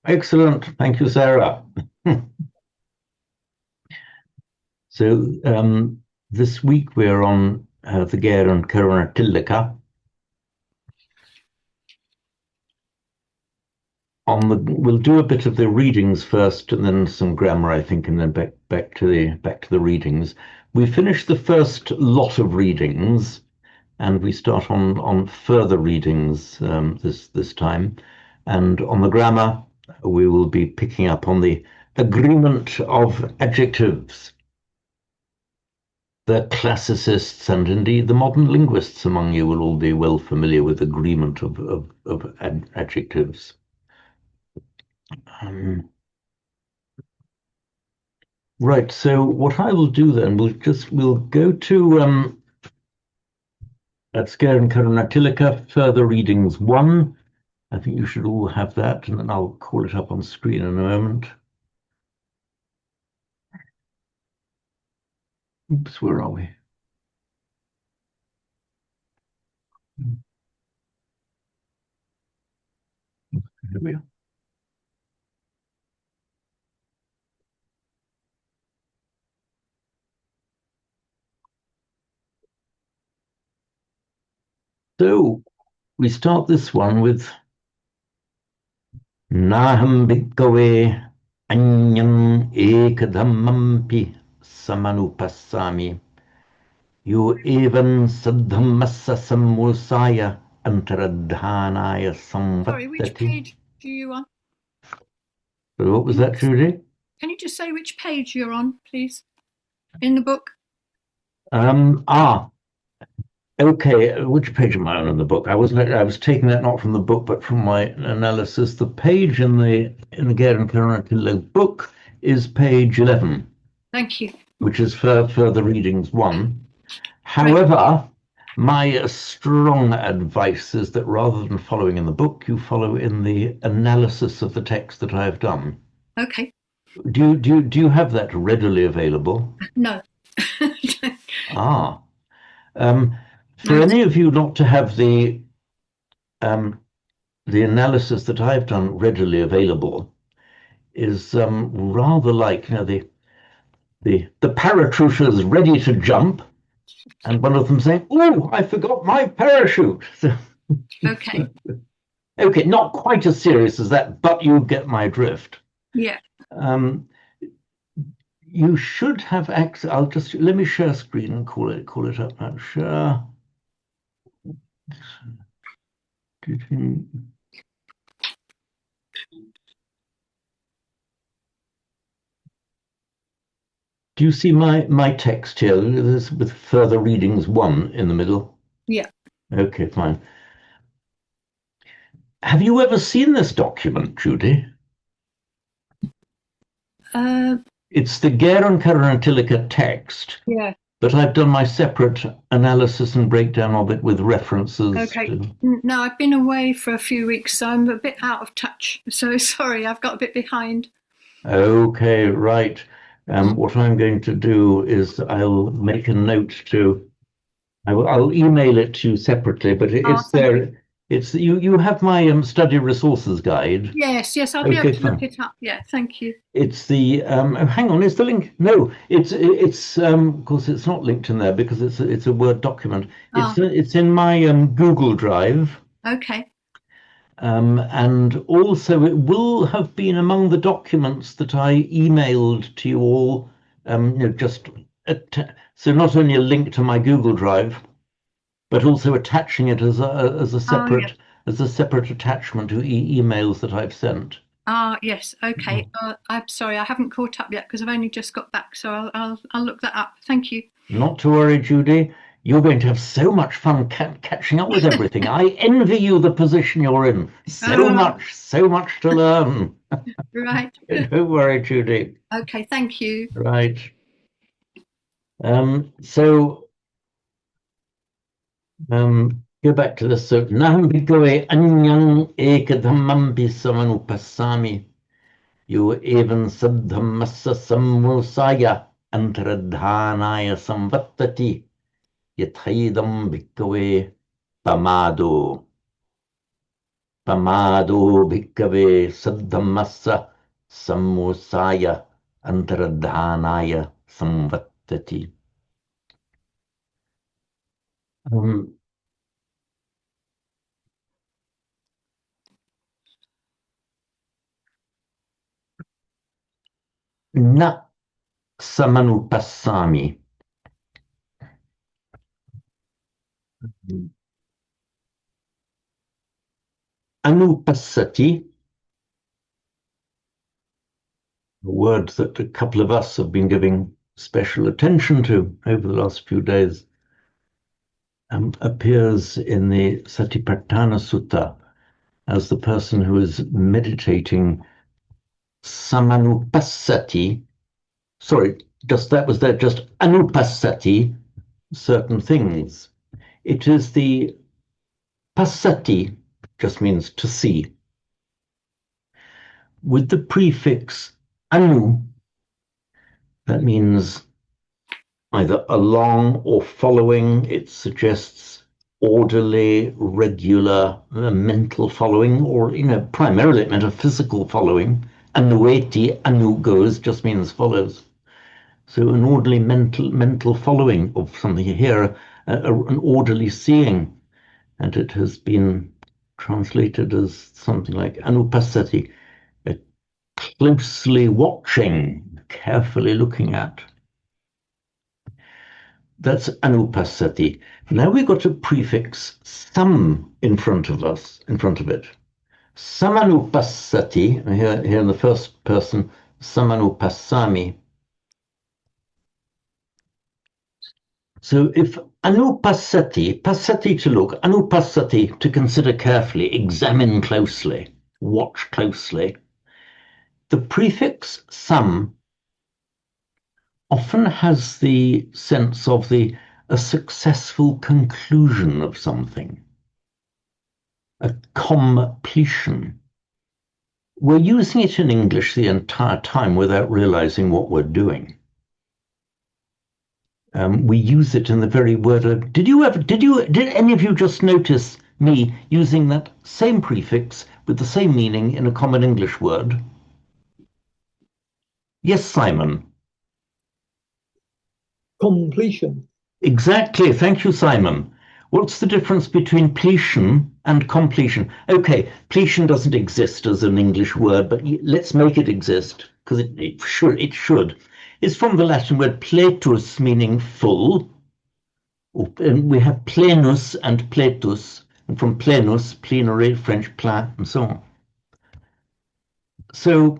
Excellent. Thank you, Sarah. So this week we're on the Gare and Karuna Tilaka. We'll do a bit of the readings first, and then some grammar, I think, and then back to the readings. We finished the first lot of readings, and we start on further readings this time. And on the grammar, we will be picking up on the agreement of adjectives. The classicists and indeed the modern linguists among you will all be well familiar with agreement of adjectives. Right, so what I will do then, we'll go to at Scare and Karunatilaka, further readings 1. I think you should all have that, and then I'll call it up on screen in a moment. Oops, where are we? Here we are. So we start this one with Naham Bhikkhave Anyam Ekadhammampi Samanupassami Yo Evan Saddhammassa Sammusaya Antaradhanaya Samvattati. Sorry, which page are you on? What was that, Judy? Can you just say which page you're on, please, in the book? Okay, which page am I on in the book? I was taking that not from the book, but from my analysis. The page in the Garen Karanatilla book is page 11. Thank you. Which is for further readings 1. However, my strong advice is that rather than following in the book, you follow in the analysis of the text that I have done. Okay. Do you have that readily available? No. For any of you not to have the analysis that I've done readily available is rather like, the paratroopers ready to jump, and one of them saying, "Oh, I forgot my parachute." Okay. Okay, not quite as serious as that, but you get my drift. Yeah. You should have access. Let me share screen and call it up now. Share. Do you see my text here? This with further readings 1 in the middle. Yeah. Okay, fine. Have you ever seen this document, Judy? It's the Garen Karunatilaka text. Yeah. But I've done my separate analysis and breakdown of it with references. Okay. No, I've been away for a few weeks, so I'm a bit out of touch. So sorry, I've got a bit behind. Okay, right. What I'm going to do is I'll make a note I'll email it to you separately, but it's there. It's you have my study resources guide. Yes, I'll be able to look it up. Yeah, thank you. It's the hang on, is the link? No, it's of course it's not linked in there because it's a Word document. It's in my Google Drive. Okay. And also it will have been among the documents that I emailed to you all, so not only a link to my Google Drive, but also attaching it as a separate attachment to emails that I've sent. Yes. Okay. I'm sorry, I haven't caught up yet because I've only just got back, so I'll look that up. Thank you. Not to worry, Judy. You're going to have so much fun catching up with everything. I envy you the position you're in. So much to learn. Right. Don't worry, Judy. Okay, thank you. Right. So go back to this. So Naham Bhikkhave Anyam Ekadhammampi Samanupassami Yo Evan Saddhammassa Sammusaya Antaradhanaya Samvattati Yathaidam Bhikkhave Pamado. Pamado bhikkhave saddhammassa sammosaya antaradhanaya samvattati. Na samanupassami. Anupassati, a word that a couple of us have been giving special attention to over the last few days, appears in the Satipatthana Sutta as the person who is meditating samanupassati. Sorry, just that was there, just anupassati, certain things. It is the passati, just means to see, with the prefix anu, that means either along or following. It suggests orderly, regular, mental following, or, primarily it meant a physical following. Anueti, anu goes, just means follows. So an orderly mental following of something here, an orderly seeing, and it has been translated as something like anupassati, closely watching, carefully looking at. That's anupassati. Now we've got a prefix sam in front of us, in front of it. Samanupassati, here in the first person, samanupassami. So if anupassati, passati to look, anupassati to consider carefully, examine closely, watch closely, the prefix sam often has the sense of a successful conclusion of something, a completion. We're using it in English the entire time without realizing what we're doing. We use it in the very word of, did any of you just notice me using that same prefix with the same meaning in a common English word? Yes, Simon. Completion. Exactly. Thank you, Simon. What's the difference between pletion and completion? Okay, pletion doesn't exist as an English word, but let's make it exist, because it should. It's from the Latin word pletus, meaning full. And we have plenus and pletus, and from plenus, plenary, French plein, and so on. So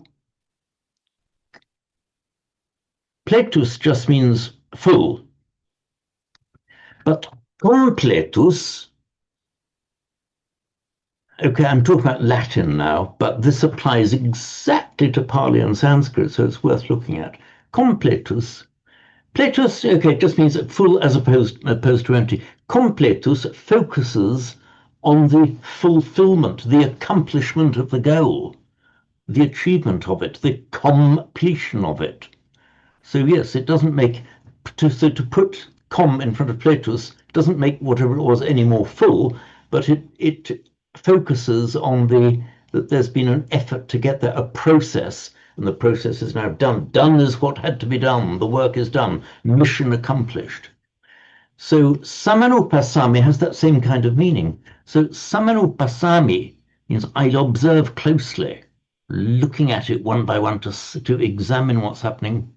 pletus just means full. But completus, okay, I'm talking about Latin now, but this applies exactly to Pali and Sanskrit, so it's worth looking at. Completus, pletus, okay, it just means full as opposed to empty. Completus focuses on the fulfillment, the accomplishment of the goal, the achievement of it, the completion of it. So yes, it doesn't make, to put com in front of pletus doesn't make whatever it was any more full, but it focuses on that there's been an effort to get there, a process, and the process is now done. Done is what had to be done. The work is done. Mission accomplished. So samanupassami has that same kind of meaning. So samanupassami means I'll observe closely, looking at it one by one to examine what's happening.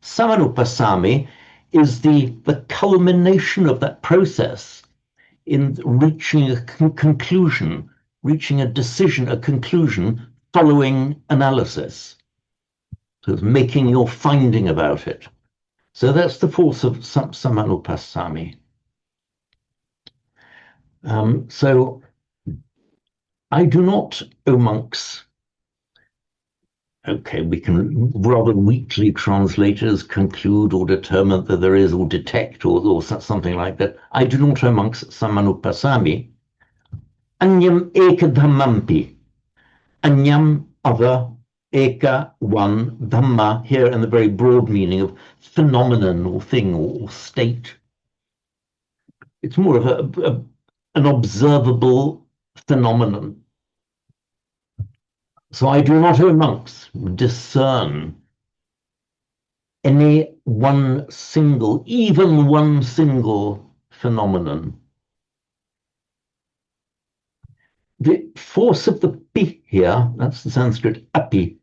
Samanupassami is the culmination of that process in reaching a conclusion, reaching a decision, a conclusion following analysis. So it's making your finding about it. So that's the force of samanupassami. So I do not, O monks, okay, we can rather weakly translate as conclude or determine that there is, or detect, or something like that. I do not, O monks, samanupassami. Anyam ekadhammampi. Anyam, other, eka, one, dhamma, here in the very broad meaning of phenomenon or thing or state. It's more of an observable phenomenon. So I do not, O monks, discern any one single, even one single phenomenon. The force of the pi here, that's the Sanskrit api,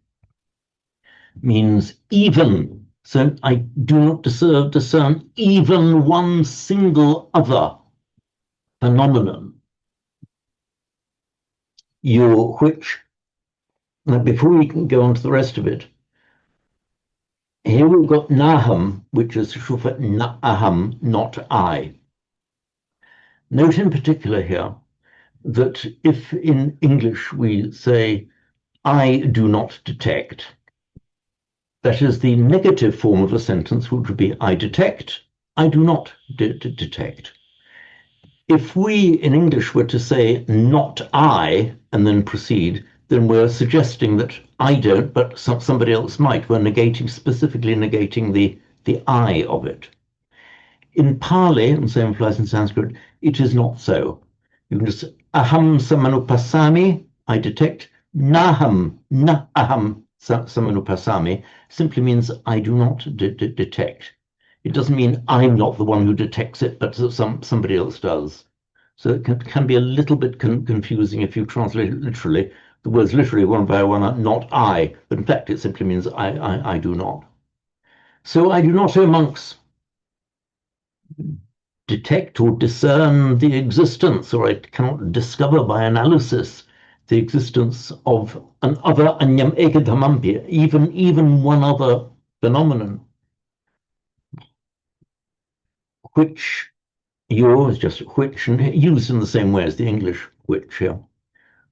means even. So I do not discern even one single other phenomenon. Which, now before we can go on to the rest of it, here we've got naham, which is shufa na aham, not I. Note in particular here that if in English we say, I do not detect, that is the negative form of a sentence, which would be, I detect, I do not detect. If we in English were to say, not I, and then proceed, then we're suggesting that I don't, but somebody else might. We're specifically negating the I of it. In Pali, and same applies in Sanskrit, it is not so. You can just aham samanupasami, I detect. Naham, na aham samanupasami simply means I do not detect. It doesn't mean I'm not the one who detects it, but somebody else does. So it can be a little bit confusing if you translate it literally. The words literally one by one are not I, but in fact it simply means I do not. So I do not, O monks, detect or discern the existence, or I cannot discover by analysis the existence of an other anyam ekadhamampi, even one other phenomenon, which yours just which and used in the same way as the English which here,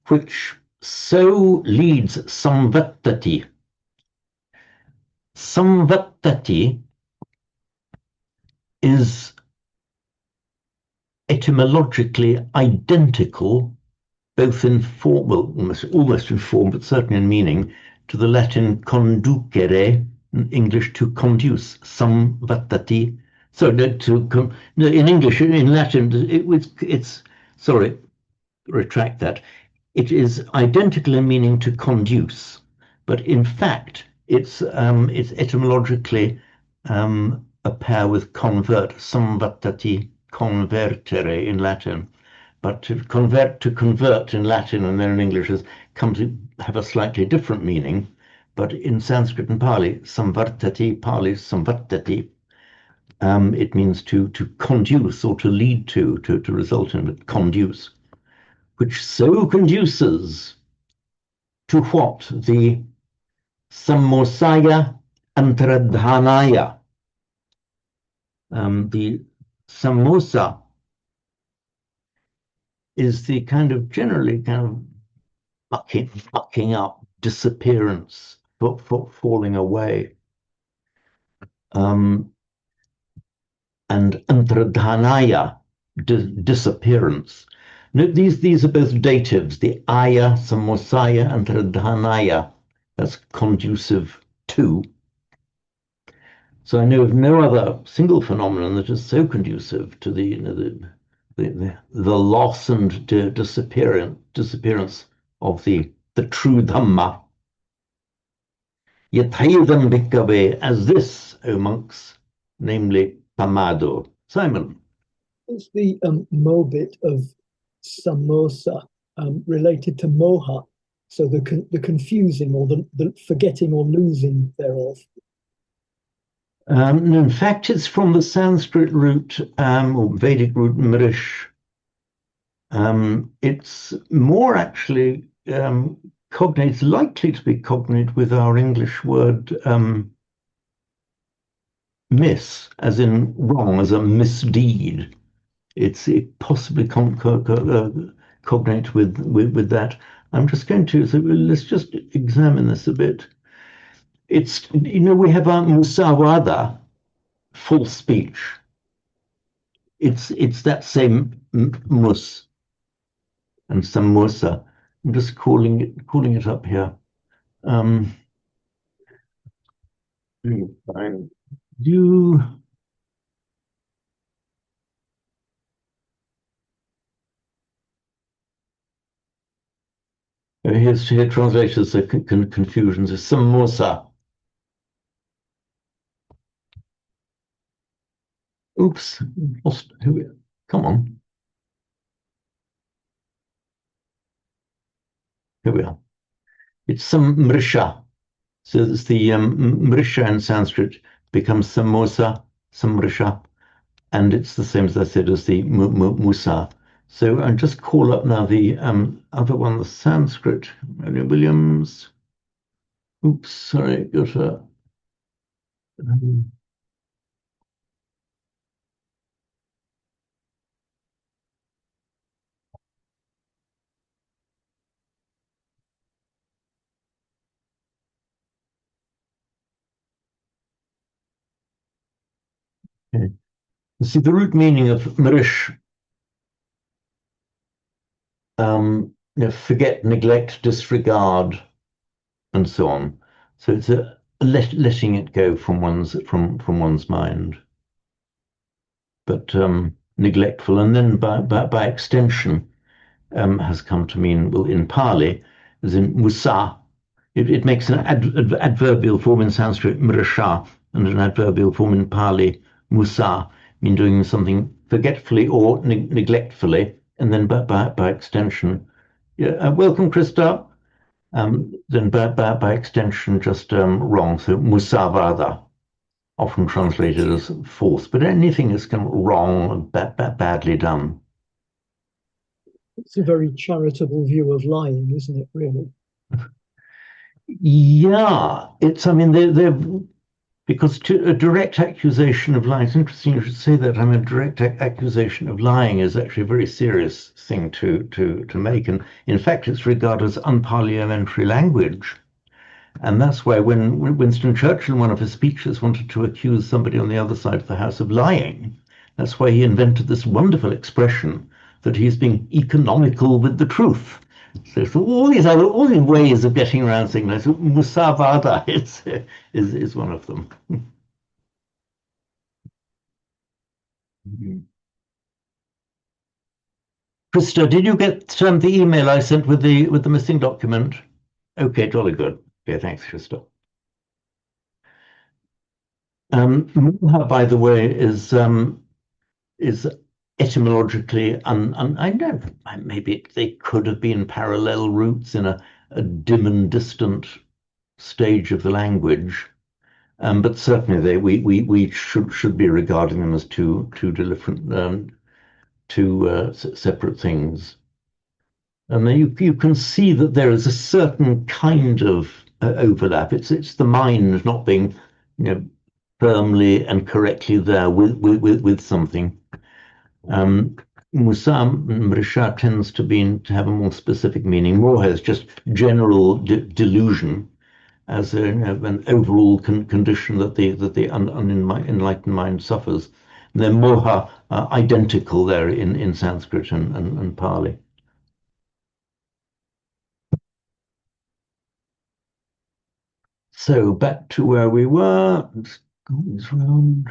which so leads samvattati. Samvattati is etymologically identical, both in form, well, almost in form, but certainly in meaning, to the Latin conducere, in English to conduce, samvattati. So in English, in Latin, it's sorry, retract that. It is identical in meaning to conduce, but in fact, it's etymologically a pair with convert, samvattati convertere in Latin. But to convert in Latin and then in English has come to have a slightly different meaning. But in Sanskrit and Pali, samvartati, Pali samvattati, it means to conduce or to lead to result in, but conduce, which so conduces to what? The samosaya antradhanaya. The samosa is the kind of generally kind of bucking up, disappearance, falling away. And antradhanaya, disappearance. Note these are both datives, the aya, samosaya, antradhanaya, that's conducive to. So I know of no other single phenomenon that is so conducive to the loss and disappearance of the true Dhamma. Yathaidam bhikkhave, as this, O monks, namely pamado. Simon. Is the mo bit of samosa related to moha? So the confusing or the forgetting or losing thereof. In fact, it's from the Sanskrit root or Vedic root mrish. It's more actually cognate, it's likely to be cognate with our English word miss, as in wrong, as a misdeed. It possibly cognate with that. I'm just going to, so let's just examine this a bit. It's, we have a musawada, full speech. It's that same mus and samosa. I'm just calling it up here. Do Here translators are confusions. Samosa. Oops, lost. Come on. Here we are. It's samrisha. So it's the mrisha in Sanskrit becomes samosa, samrisha, and it's the same as I said as the musa. So I'll just call up now the other one, the Sanskrit. Williams. Oops, sorry, got a. Um, okay. See, the root meaning of marish, forget, neglect, disregard, and so on. So it's a letting it go from one's mind, but neglectful, and then by extension has come to mean, well, in Pali, as in musa. It makes an adverbial form in Sanskrit, mrisha, and an adverbial form in Pali, musa, mean doing something forgetfully or neglectfully, and then by extension. Yeah, welcome, Krista. Then by extension, just wrong. So musavada, often translated as false, but anything that's kind of wrong, badly done. It's a very charitable view of lying, isn't it, really? Yeah, I mean, they're because a direct accusation of lying, it's interesting you should say that. I mean, a direct accusation of lying is actually a very serious thing to make. And in fact, it's regarded as unparliamentary language. And that's why when Winston Churchill, in one of his speeches, wanted to accuse somebody on the other side of the house of lying, that's why he invented this wonderful expression that he's being economical with the truth. So all these ways of getting around things, like musavada is one of them. Krista, did you get the email I sent with the missing document? Okay, jolly good. Okay, thanks, Krista. Moha, by the way, is etymologically I know maybe they could have been parallel roots in a dim and distant stage of the language, but certainly we should be regarding them as two different separate things. And you can see that there is a certain kind of overlap. It's the mind not being, firmly and correctly there with something. Musam Mrisha tends to have a more specific meaning. More has just general delusion as an overall condition that the unenlightened mind suffers. And then moha are identical there in Sanskrit and Pali. So back to where we were. Let's go this round.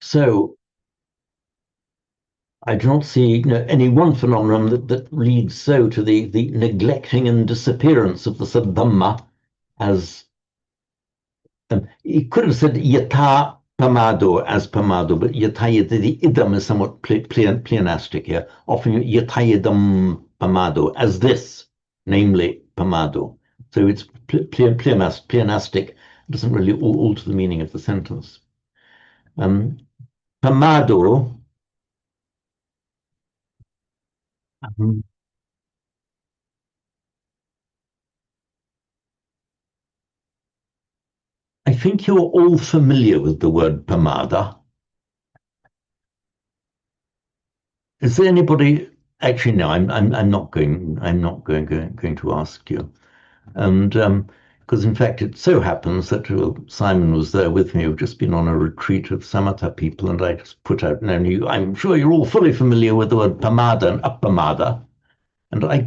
So I do not see any one phenomenon that leads so to the neglecting and disappearance of the Dhamma as he could have said yata pamado as pamado, but yata the idam is somewhat pleonastic here. Often yatayidam pamado as this, namely pamado. So it's pleonastic, doesn't really alter the meaning of the sentence. Pamado. I think you're all familiar with the word pamada. Is there anybody? Actually, no. I'm not going to ask you. And because in fact it so happens that Simon was there with me. We've just been on a retreat of Samatha people, and I just put out. And I'm sure you're all fully familiar with the word pamada and apamada. And I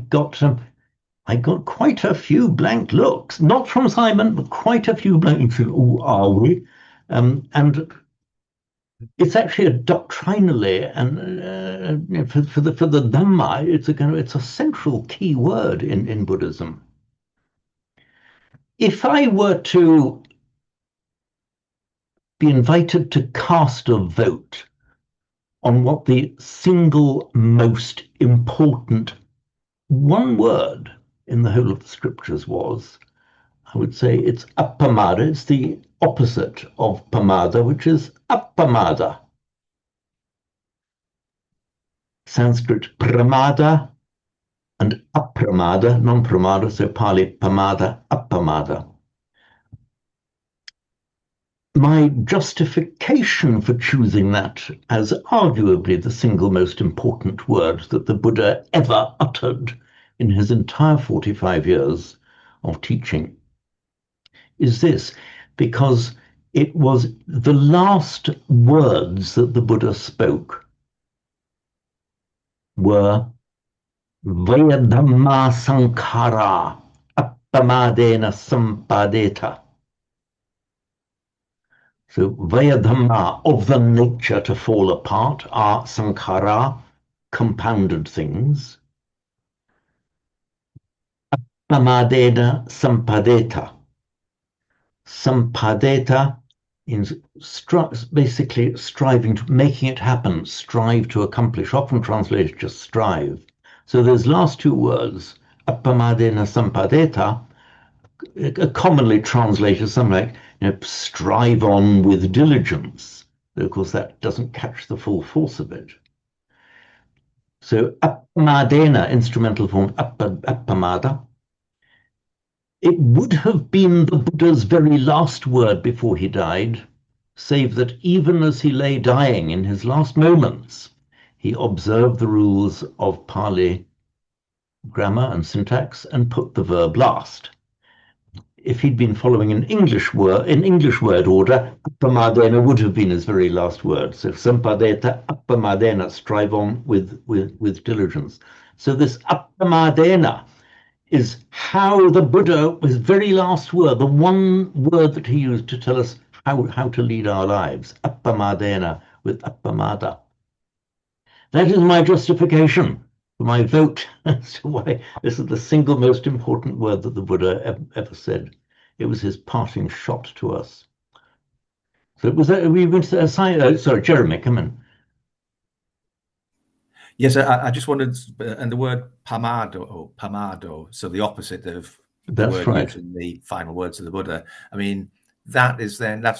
got quite a few blank looks, not from Simon, but quite a few blank looks. Oh, are we? And It's actually a doctrinally and for the Dhamma, it's a central key word in Buddhism. If I were to be invited to cast a vote on what the single most important one word in the whole of the scriptures was, I would say it's appamada. It's the opposite of pamada, which is appamada. Sanskrit pramada and apramada, non-pramada, so Pali pamada, appamada. My justification for choosing that as arguably the single most important word that the Buddha ever uttered in his entire 45 years of teaching is this, because it was the last words that the Buddha spoke were Vayadhamma Sankhara Appamadena Sampadeta. So Vayadhamma, of the nature to fall apart, are Sankhara, compounded things. Appamadena Sampadeta. Sampadeta is basically striving to making it happen, strive to accomplish, often translated just strive. So those last two words, appamadena sampadeta, are commonly translated something like, strive on with diligence. Though, of course, that doesn't catch the full force of it. So appamadena, instrumental form, appamada, it would have been the Buddha's very last word before he died, save that even as he lay dying in his last moments, he observed the rules of Pali grammar and syntax and put the verb last. If he'd been following an English word order, appamadena would have been his very last word. So sampadeta, appamadena, strive on with diligence. So this appamadena is how the Buddha, his very last word, the one word that he used to tell us how to lead our lives, appamadena, with appamada. That is my justification for my vote as to why this is the single most important word that the Buddha ever said. It was his parting shot to us. So it was we went to sorry, Jeremy, come in. Yes, I just wanted, and the word pamado, so the opposite of the word used in the final words of the Buddha. I mean, that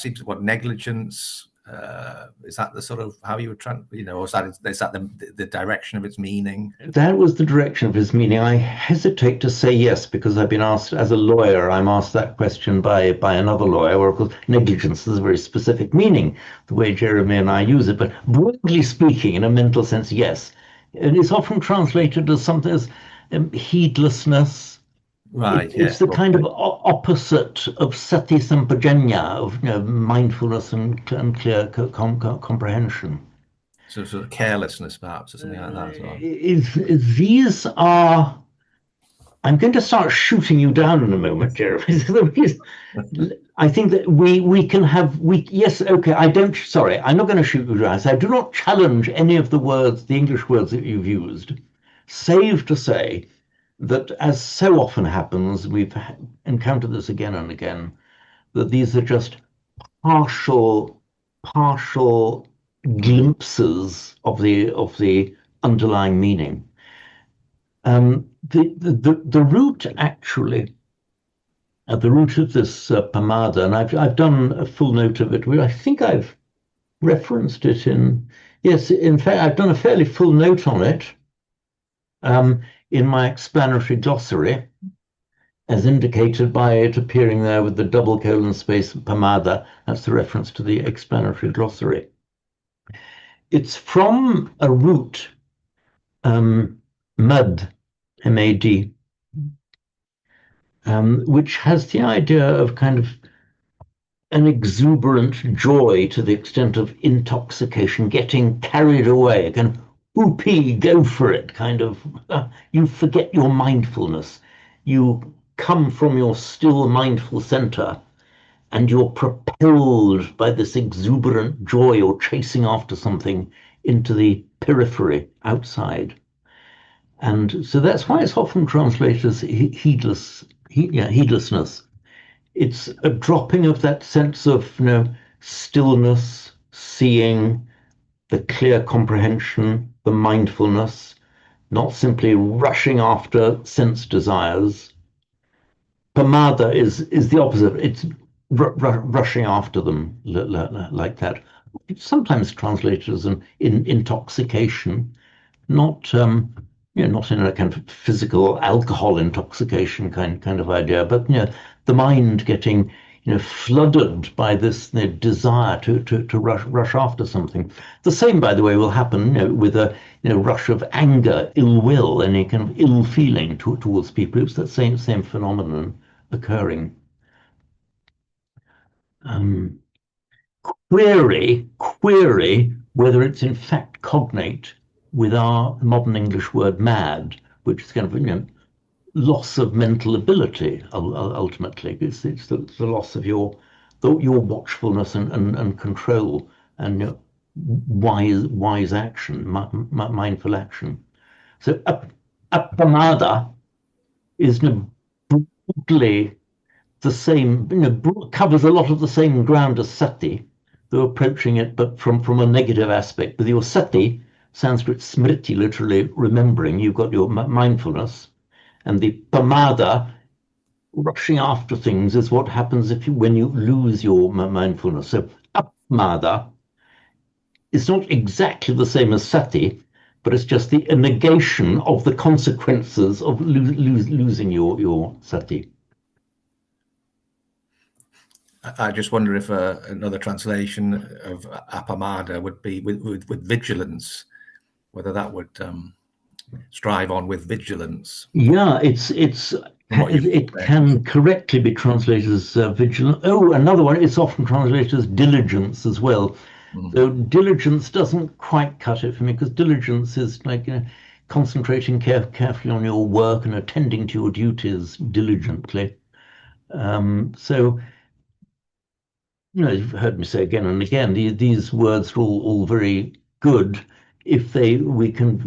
seems what negligence. Is that the sort of how you would or is that the direction of its meaning? That was the direction of his meaning. I hesitate to say yes because I've been asked as a lawyer. I'm asked that question by another lawyer. Where of course negligence is a very specific meaning, the way Jeremy and I use it. But broadly speaking, in a mental sense, yes. And it's often translated as something as heedlessness. Right. It's the kind of opposite of sati sampajanya, of mindfulness and clear comprehension. So sort of carelessness, perhaps, or something like that. As well. These are. I'm going to start shooting you down in a moment, Jeremy. I think that we can have yes, okay. I'm not going to shoot you down. I do not challenge any of the English words that you've used, save to say that, as so often happens, we've encountered this again and again, that these are just partial glimpses of the underlying meaning. The root actually, at the root of this pamada, and I've done a full note of it. I think I've referenced it in fact, I've done a fairly full note on it in my explanatory glossary, as indicated by it appearing there with the double colon space pamada. That's the reference to the explanatory glossary. It's from a root, mud, M-A-D, which has the idea of kind of an exuberant joy to the extent of intoxication, getting carried away, kind of whoopee, go for it, kind of, you forget your mindfulness. You come from your still mindful center and you're propelled by this exuberant joy or chasing after something into the periphery outside. And so that's why it's often translated as heedlessness. It's a dropping of that sense of, stillness, seeing, the clear comprehension, the mindfulness, not simply rushing after sense desires. Pamada is the opposite. It's rushing after them like that. It's sometimes translated as an intoxication, not not in a kind of physical alcohol intoxication kind of idea, but the mind getting flooded by this desire to rush after something. The same, by the way, will happen with a rush of anger, ill will, any kind of ill feeling towards people. It's that same phenomenon occurring. Um, query whether it's in fact cognate with our modern English word mad, which is kind of loss of mental ability. Ultimately, it's the loss of your watchfulness and control and wise action, mindful action. So appamada is broadly the same, covers a lot of the same ground as sati, though approaching it but from a negative aspect. With your sati, Sanskrit smriti, literally remembering, you've got your mindfulness, and the pamada, rushing after things, is what happens when you lose your mindfulness. So apamada is not exactly the same as sati, but it's just the negation of the consequences of losing your sati. I just wonder if another translation of appamada would be with vigilance, whether that would strive on with vigilance. Yeah, it can correctly be translated as vigilant. Oh, another one, it's often translated as diligence as well. Though diligence doesn't quite cut it for me, because diligence is like concentrating carefully on your work and attending to your duties diligently. So you've heard me say again and again, these words are all very good if we can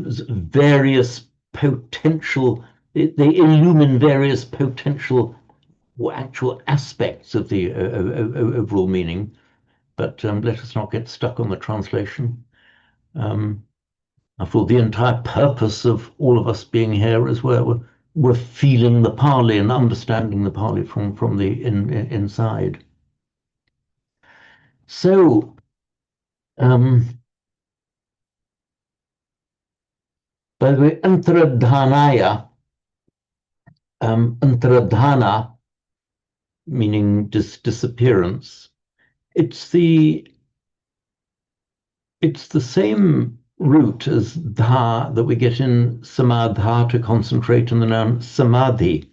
various potential, they illumine various potential or actual aspects of the overall meaning. But let us not get stuck on the translation. I thought the entire purpose of all of us being here is we're feeling the Pali and understanding the Pali from the inside. So, by the way, antradhanaya, antradhana, meaning disappearance, it's the same root as dha that we get in samadha, to concentrate, in the noun samadhi.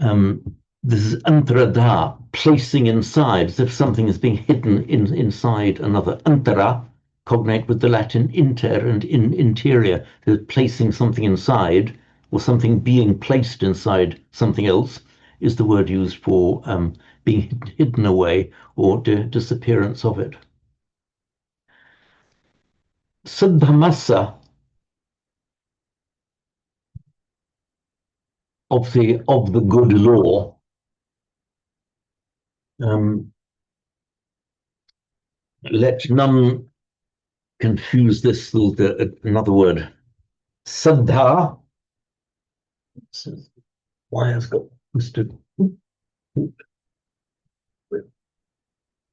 This is antradha, placing inside, as if something is being hidden inside another. Antara, cognate with the Latin inter and interior, placing something inside, or something being placed inside something else, is the word used for being hidden away or disappearance of it. Siddhamasa, of the good law, let none confuse this with another word. Saddha, why has got Mr.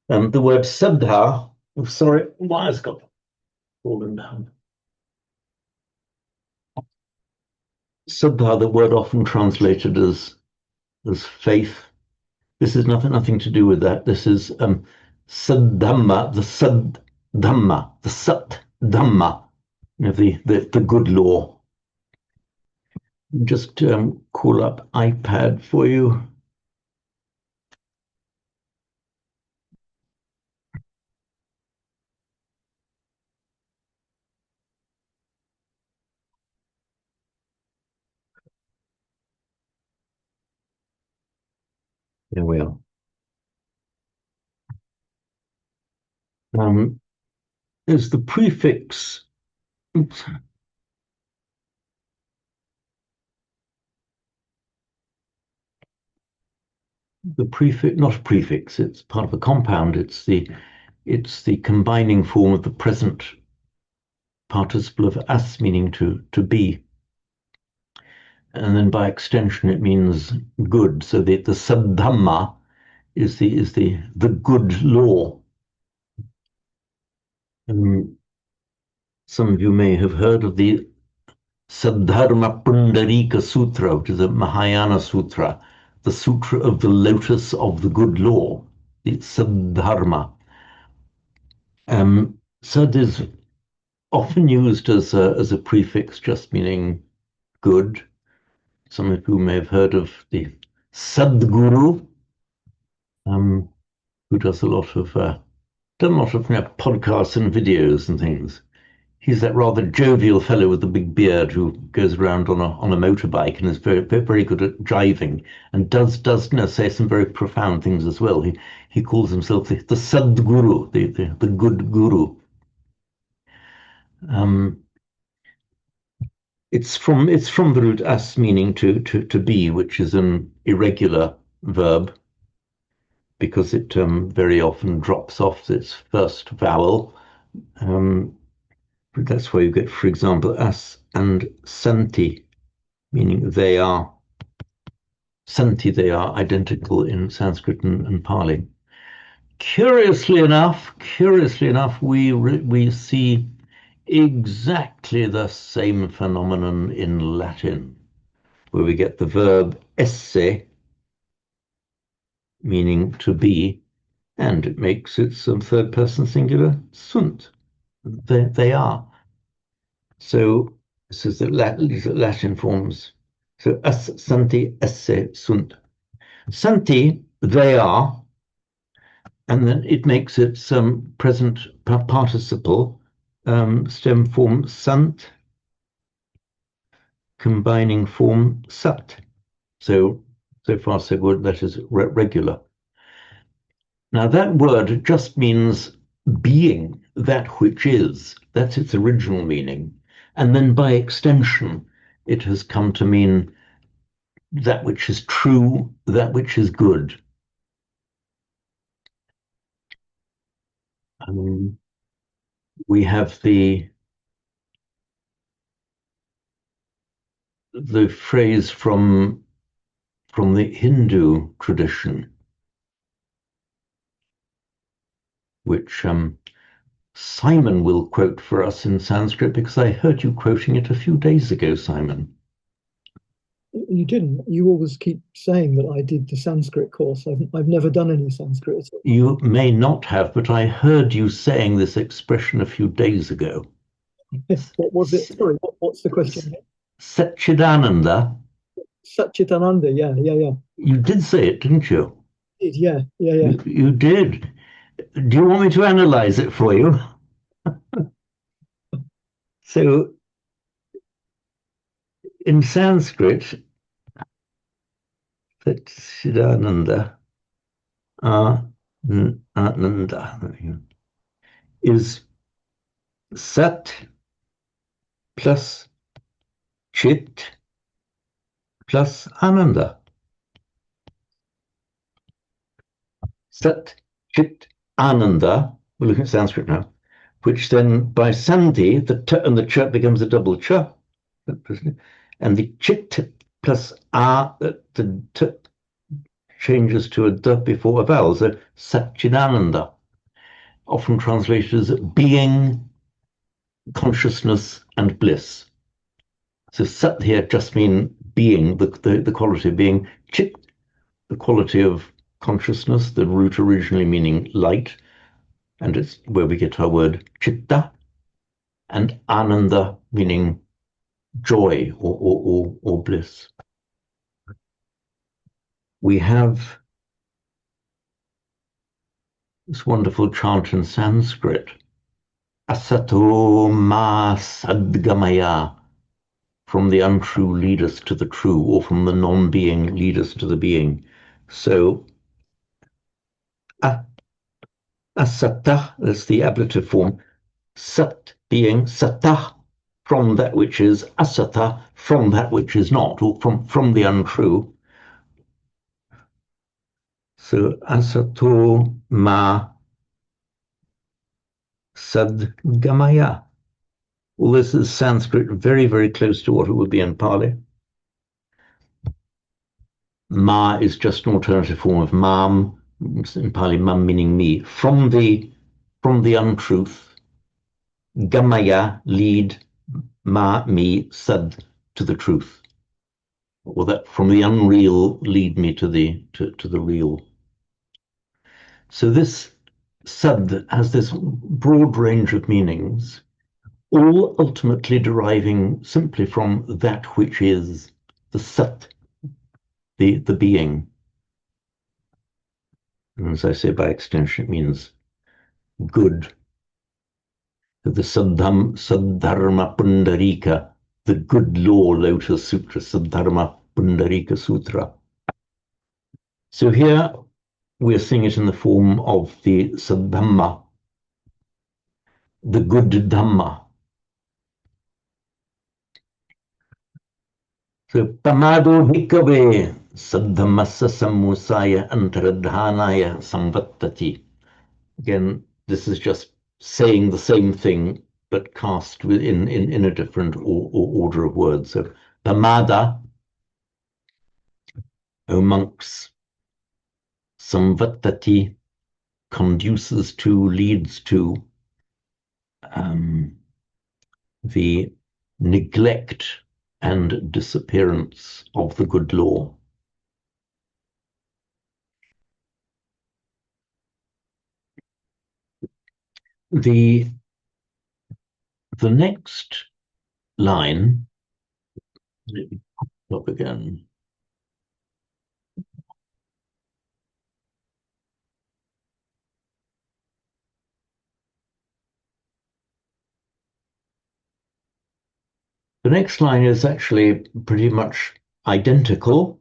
The word saddha, sorry, why has got fallen down. Saddha, the word often translated as faith. This is nothing to do with that. This is saddhamma, the saddhamma, the sat dhamma, the good law. Just call up iPad for you. There we are. is the prefix. Oops. The prefix, not a prefix, it's part of a compound. It's the combining form of the present participle of as, meaning to be. And then by extension it means good. So the Saddhamma is the good law. Some of you may have heard of the Saddharma Pundarika Sutra, which is a Mahayana Sutra, the Sutra of the Lotus of the Good Law, the Saddharma. Sad is often used as a prefix, just meaning good. Some of you may have heard of the Sadguru, who does a lot of podcasts and videos and things. He's that rather jovial fellow with the big beard who goes around on a motorbike and is very, very, very good at driving and does say some very profound things as well. He calls himself the Sadguru, the good guru. It's from the root as, meaning to be, which is an irregular verb because it very often drops off its first vowel. That's why you get, for example, as and santi, meaning they are. Santi, they are identical in Sanskrit and Pali. Curiously enough, we see exactly the same phenomenon in Latin, where we get the verb esse, meaning to be, and it makes its third person singular sunt. They are. So this is these are Latin forms. So as santi esse sunt. Santi, they are, and then it makes its present participle stem form sant, combining form sat. So far so good, that is regular. Now that word just means being, that which is. That's its original meaning. And then by extension, it has come to mean that which is true, that which is good. We have the phrase from the Hindu tradition, which Simon will quote for us in Sanskrit, because I heard you quoting it a few days ago, Simon. You didn't. You always keep saying that I did the Sanskrit course. I've never done any Sanskrit at all. You may not have, but I heard you saying this expression a few days ago. What was it? Sorry, what's the question? Satchidananda. Satchitananda, yeah. You did say it, didn't you? Yeah. You did. Do you want me to analyze it for you? So, in Sanskrit, Satchidananda, Ananda, is Sat plus Chit plus Ananda. Sat, Chit, Ananda, we're looking at Sanskrit now, which then by Sandhi, the T and the Ch becomes a double Ch, and the Chit plus A, the T changes to a D before a vowel, so Satchidananda, often translated as being, consciousness, and bliss. So Sat here just means being, the quality of being, Chit, the quality of consciousness, the root originally meaning light, and it's where we get our word chitta, and ananda meaning joy or bliss. We have this wonderful chant in Sanskrit, asato ma sadgamaya, from the untrue lead us to the true, or from the non-being lead us to the being. So Asata, that's the ablative form. Sat being sata, from that which is, asata, from that which is not, or from the untrue. So asato ma sadgamaya. Well, this is Sanskrit, very, very close to what it would be in Pali. Ma is just an alternative form of mam, in Pali, mam meaning me. From the untruth, gamaya, lead, ma, me, sad, to the truth. Or that from the unreal, lead me to the real. So this sad has this broad range of meanings, all ultimately deriving simply from that which is the sat, the being. And as I say, by extension, it means good. The Saddharma Pundarika, the good law Lotus Sutra, Saddharma Pundarika Sutra. So here we're seeing it in the form of the Saddhamma, the good Dhamma. So Pamado Bhikkhave Saddhammassa Sammusaya Antaradhanaya Samvattati. Again, this is just saying the same thing, but cast in a different order of words. So Pamada, O monks, Samvattati, conduces to, leads to the neglect and disappearance of the good law. The next line, up again. The next line is actually pretty much identical,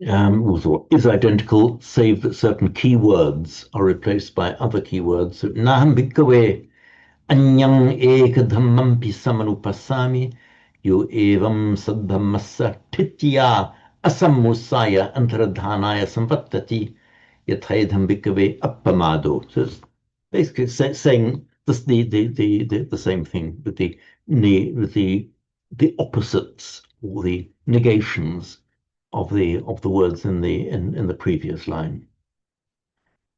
or is identical, save that certain keywords are replaced by other keywords. So, Naham bhikkhave anyang ekadhammampi samanupassami yo evam saddhammassa titya asammusaya antaradhanaya samvattati yathaidham bhikkhave appamado. So it's basically saying the same thing with the opposites or the negations of the words in the previous line.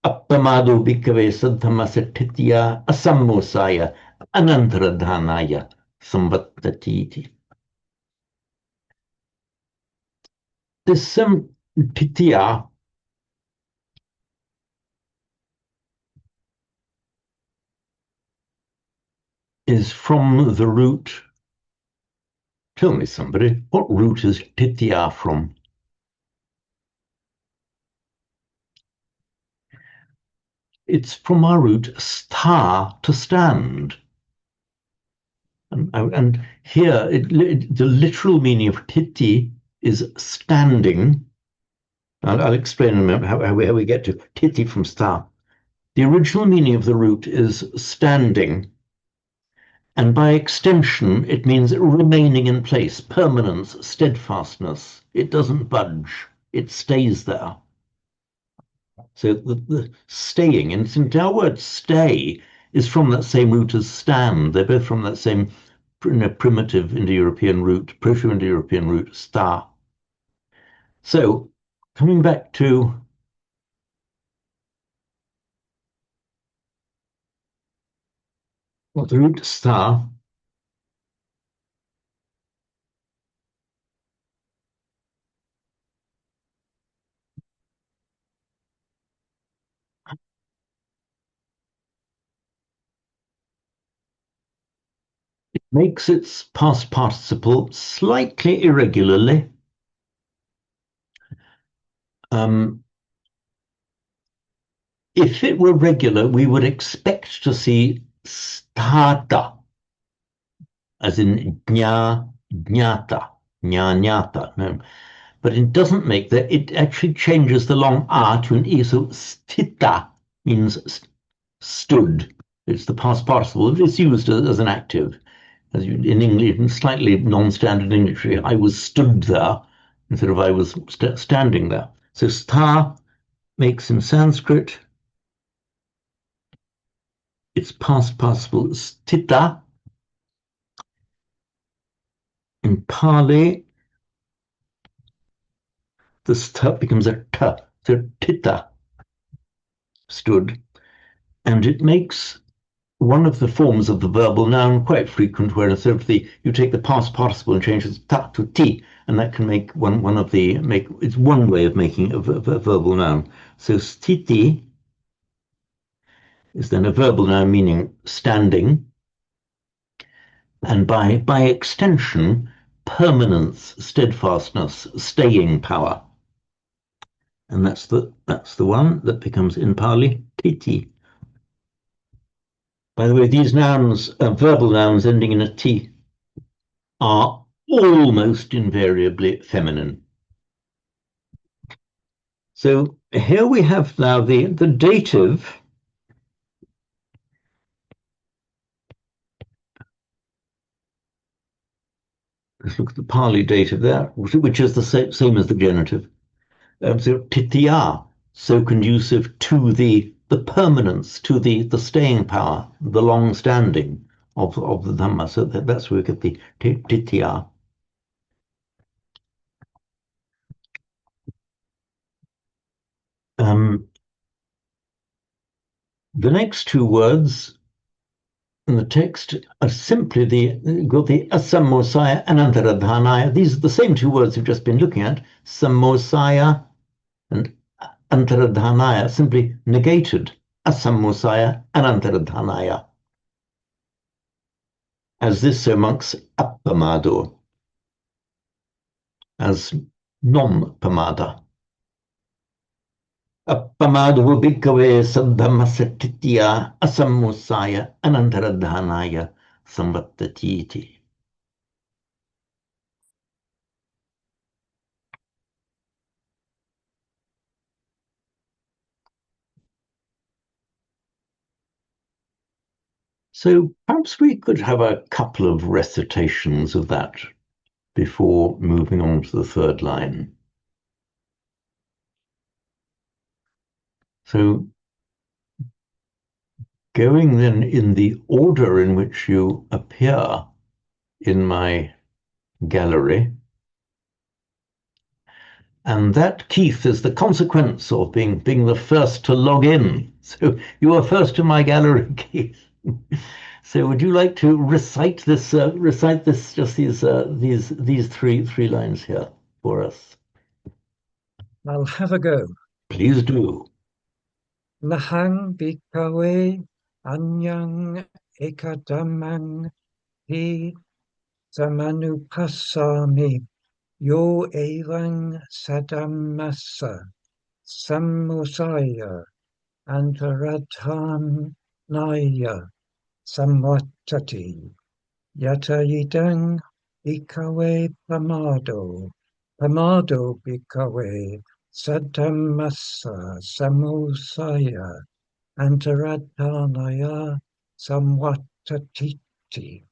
Appamado bhikkhave saddhammassa titya asammusaya anantaradhanaya samvattati. This titya is from the root. Tell me, somebody, what root is titya from? It's from our root sta, to stand. And here, the literal meaning of titi is standing. I'll explain in a minute how we get to titi from sta. The original meaning of the root is standing. And by extension, it means remaining in place, permanence, steadfastness. It doesn't budge. It stays there. So the staying, and our word stay is from that same root as stand. They're both from that same primitive Indo-European root, Proto-Indo-European root, sta. So coming back to the root sta makes its past participle slightly irregularly. If it were regular, we would expect to see stata, as in jna, jnata, jna, jnata. No. But it doesn't make that. It actually changes the long a to an e, so stita, means stood. It's the past participle. It's used as an active. As you, in English, in slightly non-standard English, I was stood there instead of I was standing there. So sta makes in Sanskrit its past participle stita. In Pali, the sta becomes a ta, so tita, stood, and it makes one of the forms of the verbal noun quite frequent, where instead of you take the past participle and change it ta to ti, and that can make it's one way of making a verbal noun. So stiti is then a verbal noun meaning standing, and by extension, permanence, steadfastness, staying power. And that's the one that becomes in Pali titi. By the way, these nouns, verbal nouns ending in a T, are almost invariably feminine. So here we have now the dative. Let's look at the Pali dative there, which is the same as the genitive. So titiya, so conducive to the permanence, to the staying power, the long standing of the Dhamma. So that's where we get the titiya. The next two words in the text are simply the asamosaya and antaradhanaya. These are the same two words we've just been looking at, samosaya and antaradhanaya, simply negated, asamosaya and antaradhanaya. As this amongst appamado, as non-pamada. Appamado bhikkhave saddhammasatitya asammusaya anantaradhanaya samvattatiti. So perhaps we could have a couple of recitations of that before moving on to the third line. So going then in the order in which you appear in my gallery, and that, Keith, is the consequence of being the first to log in. So you are first in my gallery, Keith. So would you like to recite this? Just these three lines here for us. I'll have a go. Please do. Lahang bhikkhave anyang ekadamang hi samanupassami yo evang sadammassa sammusaya antaradhanaya samvattati yatayidang bhikkhave pamado bhikkhave Sadhammassa samosaya antaradhanaya samvattatiti.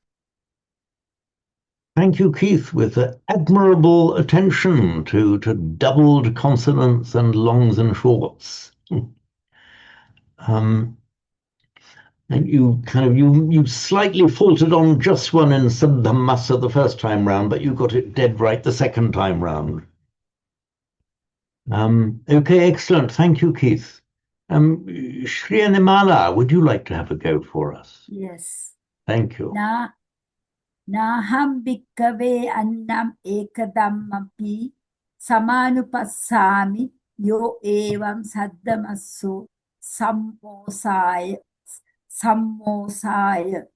Thank you, Keith, with admirable attention to doubled consonants and longs and shorts. And you you slightly faltered on just one in Sadhammassa the first time round, but you got it dead right the second time round. Okay, excellent. Thank you, Keith. Shri Animala, would you like to have a go for us? Yes. Thank you. Naham bhikkhave annam ekadammapi samanupassami yo evam saddhamassu sammosaya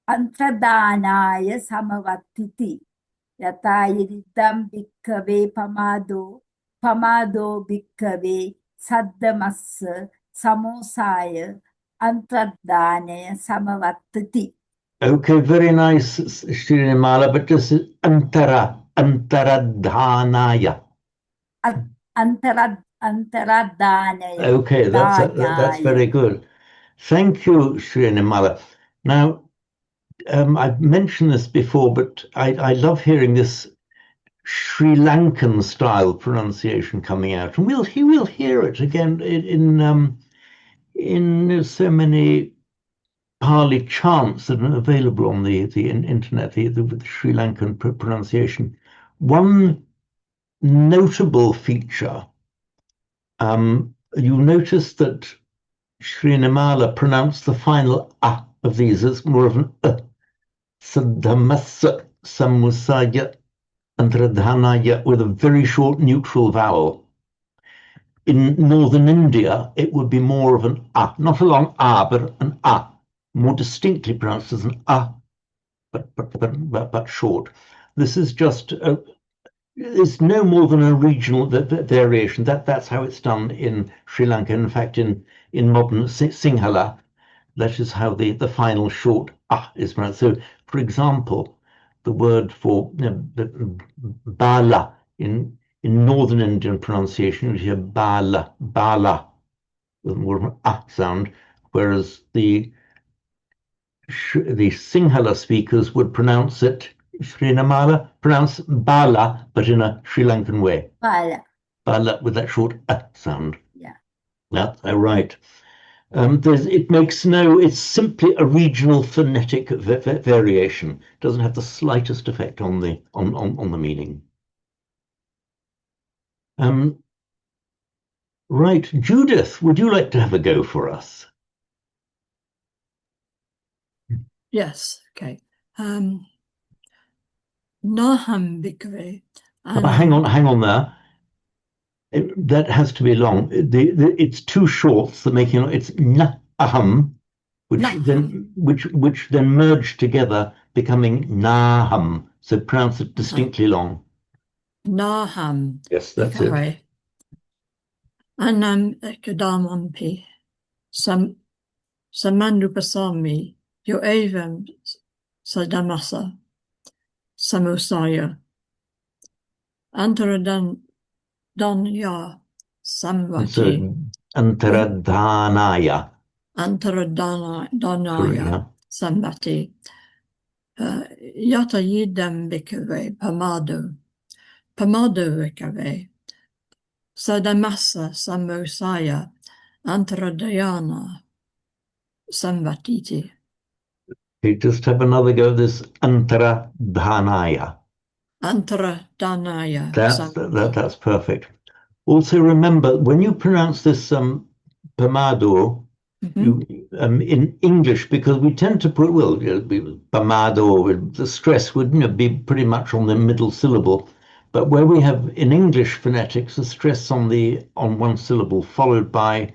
antradhanaya samavattiti yatayidam bhikkhave pamado bhikkhave saddhamassa samosaya antradhanaya samavattati. Okay, very nice, Shrinimala, but just antaradhanaya. Antaradhanaya. Okay, that's very good. Thank you, Srinimala. Now, I've mentioned this before, but I love hearing this Sri Lankan style pronunciation coming out, and we'll hear it again in so many Pali chants that are available on the internet, the Sri Lankan pronunciation. One notable feature, you'll notice that Srinimala pronounced the final a of these as more of an Sadhamasa Samusaya Antradhanaya with a very short neutral vowel. In northern India, it would be more of an a, not a long a, but an a, more distinctly pronounced as an a, but short. This is just it's no more than a regional variation. That's how it's done in Sri Lanka. In fact, in modern Sinhala, that is how the final short ah is pronounced. So, for example, the word for bala in northern Indian pronunciation, you hear bala with more of an ah sound, whereas the Sinhala speakers would pronounce it, Srinamala, pronounce bala, but in a Sri Lankan way. Bala with that short sound. Yeah. That's right. It's simply a regional phonetic variation. It doesn't have the slightest effect on the meaning. Right, Judith, would you like to have a go for us? Yes, okay. Naham bhikkhave. Hang on there. That has to be long. It's two shorts that making it's naham, which then merge together, becoming naham. So pronounce it distinctly long. Naham. Yes, that's it. Anam ekadamampi samanupasami yo evam sadamasa samusaya antaradan Danya Samvati. Antaradhanaya. Antaradhanaya Samvati. Yata yidam bhikkhave pamado. Pamado bhikkhave. Sadamasa samosaya antaradayana samvatiti. Okay, just have another go of this antaradhanaya. Antaradhanaya. That's perfect. Also remember, when you pronounce this pamado, in English, because we tend to put, pamado, the stress would be pretty much on the middle syllable. But where we have in English phonetics, the stress on one syllable followed by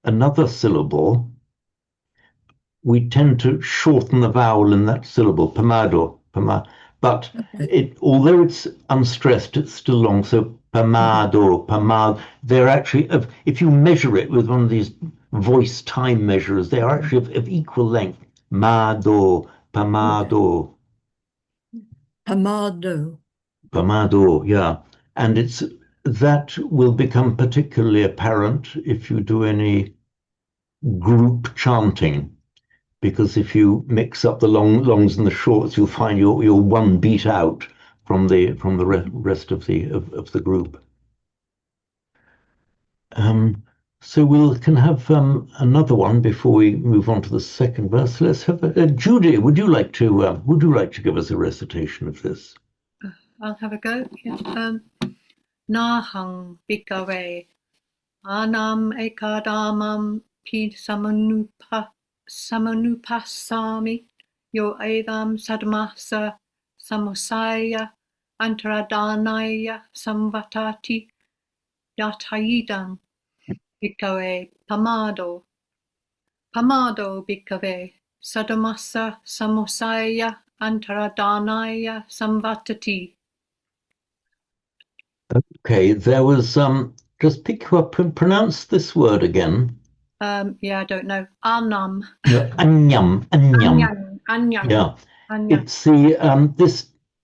another syllable, we tend to shorten the vowel in that syllable, pamado, but although it's unstressed, it's still long. So pamado, pamad. They're actually, if you measure it with one of these voice time measurers, they are actually of equal length. Mado, pamado. Pamado, yeah. And that will become particularly apparent if you do any group chanting. Because if you mix up the longs and the shorts, you'll find you're one beat out from the rest of the group. So we can have another one before we move on to the second verse. Let's have Judy. Would you like to give us a recitation of this? I'll have a go. Yeah. Nahang bhikkhave anam ekadamam pid samanupasami yo evam sadmasa samusaya antaradhanaya samvatati yatayidam bhikkhave pamado bhikkhave sadamasa samusaya antaradhanaya samvatati. Okay, there was just pick up and pronounce this word again. Yeah, I don't know. Anam. No, anyam. Anyam. Yeah. It's the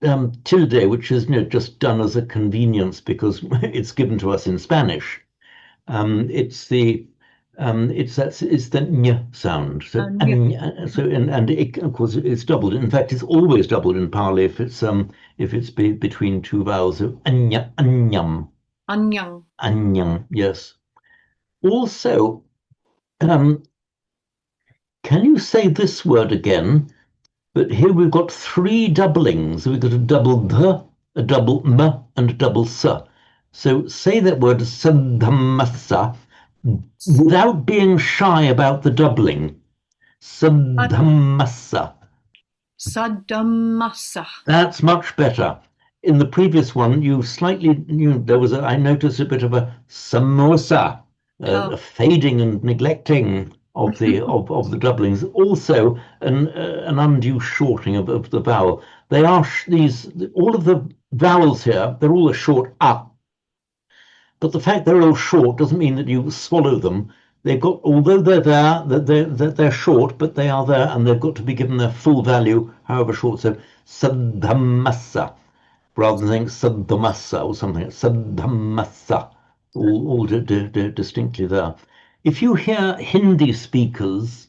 tilde, which is just done as a convenience because it's given to us in Spanish. It's the ny sound. So and it, of course it's doubled. In fact, it's always doubled in Pali if it's between two vowels of anya, anyam. Anyang. Anyang, yes. Also, can you say this word again? But here we've got three doublings. We've got a double th, a double m, and a double s. So say that word sadhamasa without being shy about the doubling. Sadhamasa. Sadhamasa. That's much better. In the previous one, I noticed a bit of a samosa, a fading and neglecting of the of the doublings. Also, an undue shorting of the vowel. They are all of the vowels here. They're all a short a. But the fact they're all short doesn't mean that you swallow them. They've got, although they're there, they're short, but they are there, and they've got to be given their full value, however short. So sadhamasa, rather than saying sadhamasa or something. Sadhamasa, all distinctly there. If you hear Hindi speakers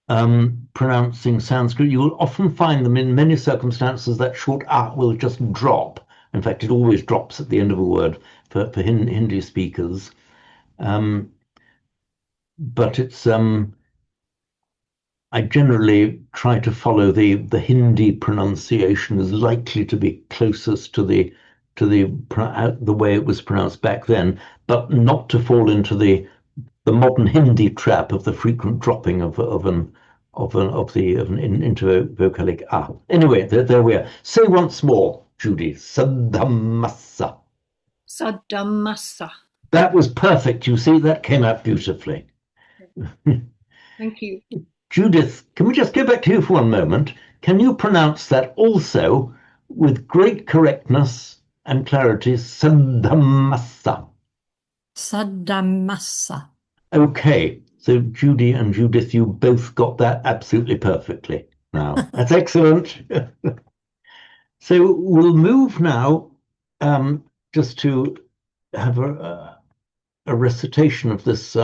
pronouncing Sanskrit, you will often find them in many circumstances that short a will just drop. In fact, it always drops at the end of a word for Hindi speakers. But it's I generally try to follow the Hindi pronunciation as likely to be closest to the way it was pronounced back then, but not to fall into the modern Hindi trap of the frequent dropping of an intervocalic a. Anyway, there we are. Say once more, Judy. Sadhamasa. Sadhamasa. That was perfect. You see, that came out beautifully. Thank you. Judith, can we just go back to you for one moment? Can you pronounce that also with great correctness and clarity? Sadhamasa. Sadhamasa. Okay, so Judy and Judith, you both got that absolutely perfectly now. That's excellent. So we'll move now just to have a recitation of this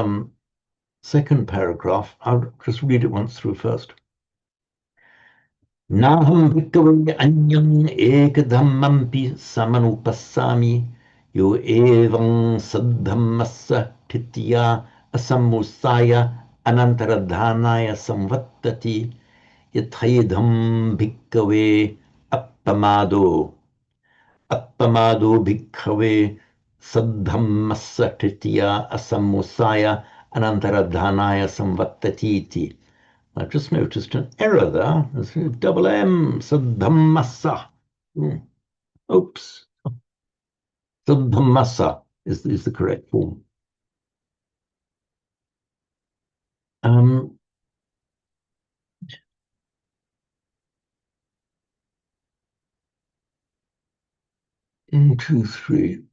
second paragraph. I'll just read it once through first. Naham bhikkhave anyam ekadhammampi samanupassami yo evam saddhammassa titya asammusaya anantaradhanaya samvattati yathaidham bhikkhave appamado bhikkhave saddhammassa titya asammusaya anantaradhanaya samvattatiti. I've just noticed an error there. There's a double M, saddhammasa. Oops. Saddhammasa is the correct form. One, two, three.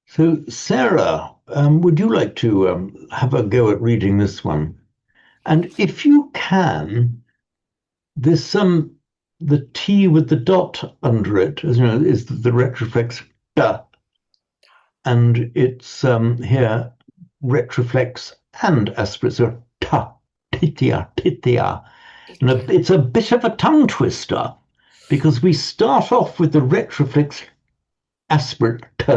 So, Sarah, would you like to have a go at reading this one? And if you can, there's the T with the dot under it, as you know, is the retroflex da, and it's here retroflex and aspirate, so ta, titia, titia. And it's a bit of a tongue twister because we start off with the retroflex aspirate t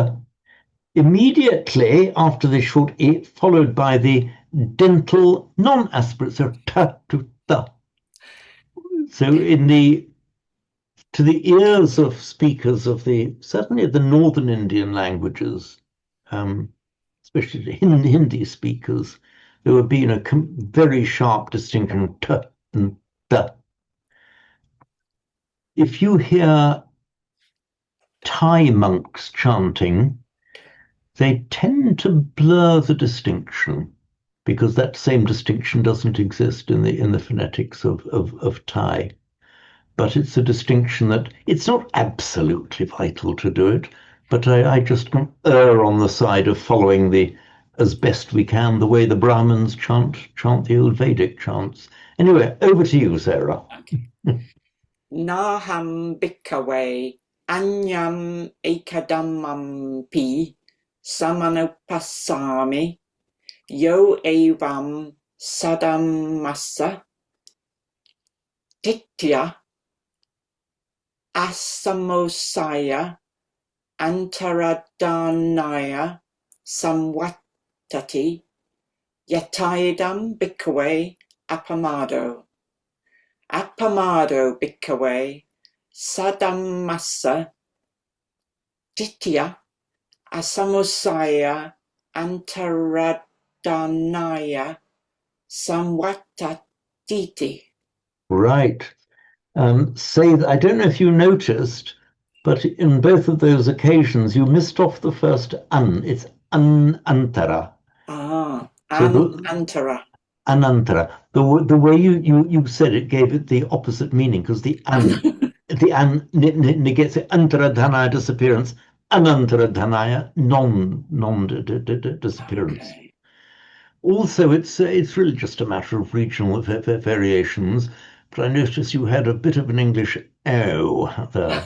immediately after the short e, followed by the dental non-aspirate, so ta to ta. So to the ears of speakers of certainly the northern Indian languages, especially the Hindi speakers, there would be a very sharp distinction t and ta. If you hear Thai monks chanting, they tend to blur the distinction because that same distinction doesn't exist in the phonetics of Thai. But it's a distinction that it's not absolutely vital to do it, but I just err on the side of following as best we can, the way the Brahmins chant the old Vedic chants. Anyway, over to you, Sarah. Okay. Naham bhikkhave anyam ekadamampi samanupasami yo evam sadammassa titya asamosaya antaradanaya samvattati yataidam bhikkhave apamado. Apamado bhikkhave sadammassa titya asamosaya antaradanaya samvattati. Right. Say that I don't know if you noticed, but in both of those occasions you missed off the first un. It's antara. Antara. Anantara. The way you said it gave it the opposite meaning, because the an negates it. Antara dhanaya, disappearance. Anantara dhanaya, non disappearance. Okay. Also, it's really just a matter of regional variations. But I noticed you had a bit of an English O there.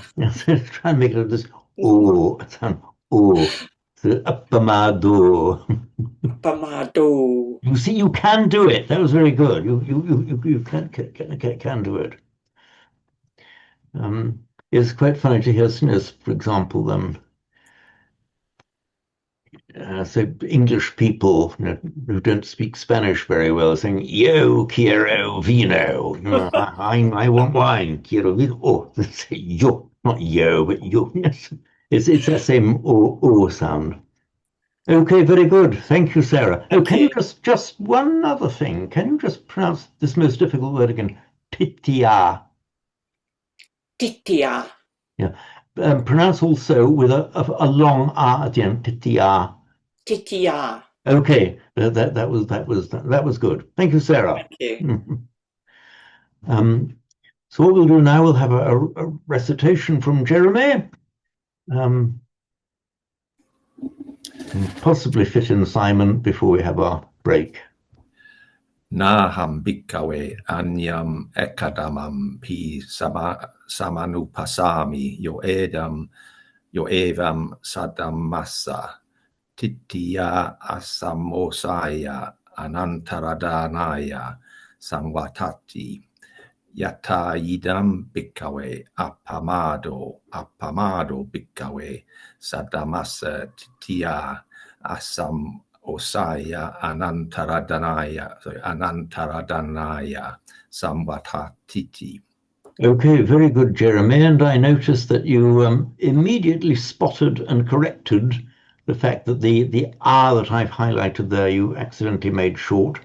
Try and make it this O sound. O. Apamado. Apamado. You see, you can do it. That was very good. You can do it. It's quite funny to hear singers, for example, so English people who don't speak Spanish very well saying "Yo quiero vino." I want wine. Quiero vino. Oh, they say yo, not yo, but yo. Yes, it's that same o sound. Okay, very good. Thank you, Sarah. Oh, can you just one other thing? Can you just pronounce this most difficult word again? Titia. Titia. Yeah. Pronounce also with a long R at the end. Titia. Titia. Okay, that was good. Thank you, Sarah. Thank you. So what we'll do now, we'll have a recitation from Jeremy. Possibly fit in Simon before we have our break. Naham bhikkhave anyam ekadamam pi samanupasami yo evam sadammassa titya asamosaya anantaradanaya samvatati yata idam bhikkhave apamado bhikkhave sadammassa titya asamosaya anantaradanaya samvatati. Okay, very good, Jeremy. And I noticed that you immediately spotted and corrected the fact that the R that I've highlighted there, you accidentally made short,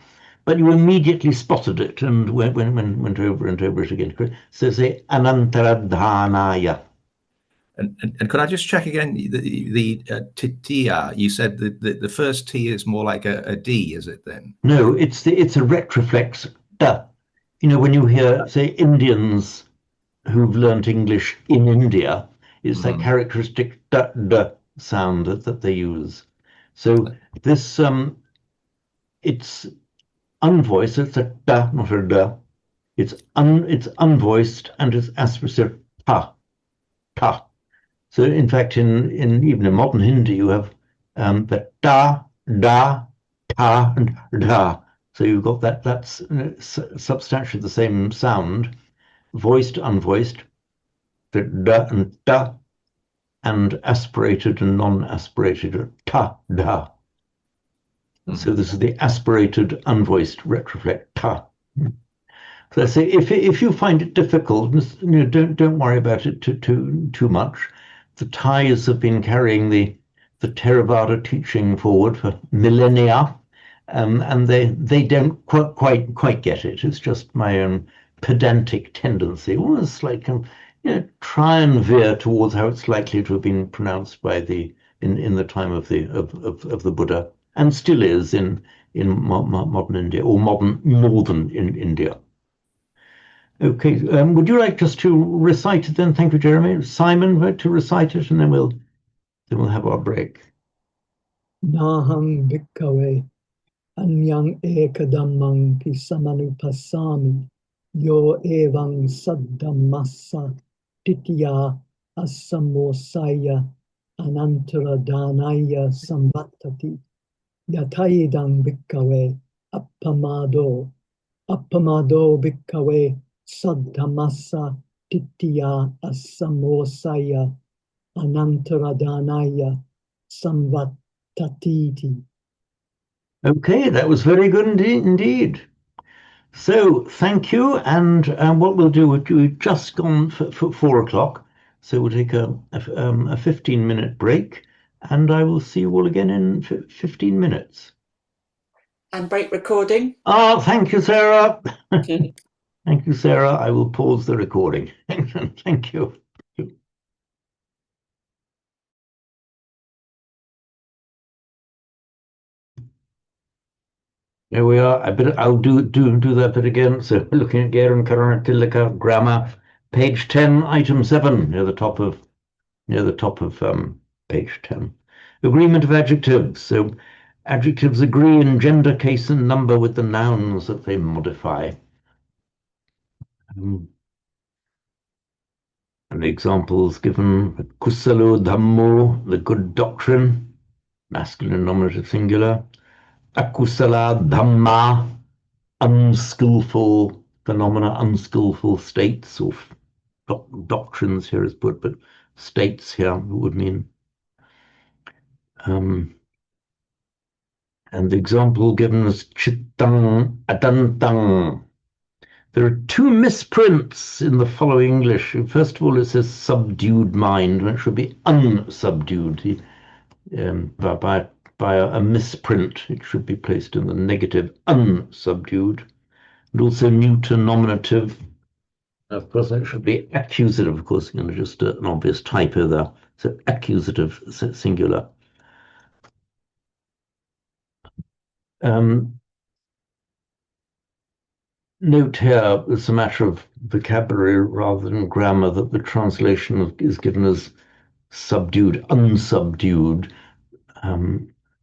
but you immediately spotted it and went over and over it again. So say anantaradhanaya. And could I just check again, the titiya, you said the first T is more like a D, is it then? No, it's a retroflex da. You know, when you hear, say, Indians who've learnt English in India, it's that characteristic da sound that they use. So this, it's unvoiced, it's a da, not a da. It's unvoiced and it's aspirated ta. So in fact, in even in modern Hindi, you have the da, ta, and da. So you've got that's substantially the same sound, voiced, unvoiced, the da and da, and aspirated and non-aspirated, ta, da. So this is the aspirated, unvoiced retroflex, ta. So I say, if you find it difficult, don't worry about it too much. The Thais have been carrying the Theravada teaching forward for millennia, and they don't quite get it. It's just my own pedantic tendency, almost like try and veer towards how it's likely to have been pronounced by in the time of the Buddha, and still is in modern India or modern northern India. Okay, would you like just to recite it then? Thank you, Jeremy. Simon, to recite it, and then we'll have our break. Naham bhikkhave anyang ekadammang pi samanupasami Yo evang saddhamassa titya asamosaya anantaradanaya samvattati yataidang bhikkave appamado bhikkave saddhamassa titya asamosaya anantaradanaya samvattatiti. Okay, that was very good indeed. So thank you. And what we'll do, we've just gone for 4 o'clock. So we'll take a 15-minute break, and I will see you all again in 15 minutes. And break recording. Oh, thank you, Sarah. Thank you, Sarah. I will pause the recording. Thank you. There we are. I'll do that bit again. So looking at Garen Tilaka grammar, page 10, item 7, near the top of page 10. Agreement of adjectives. So adjectives agree in gender, case, and number with the nouns that they modify. And the examples given: kusalo dhammo, the good doctrine, masculine nominative singular. Akusala dhamma, unskillful phenomena, unskillful states, or doctrines here is put, but states here would mean. And the example given is chittang adantang. There are 2 misprints in the following English. First of all, it says subdued mind, and it should be unsubdued. By a misprint, it should be placed in the negative, unsubdued. And also neuter nominative. Of course, that should be accusative. Of course, just an obvious typo there. So accusative singular. Note here, it's a matter of vocabulary rather than grammar, that the translation is given as subdued, unsubdued.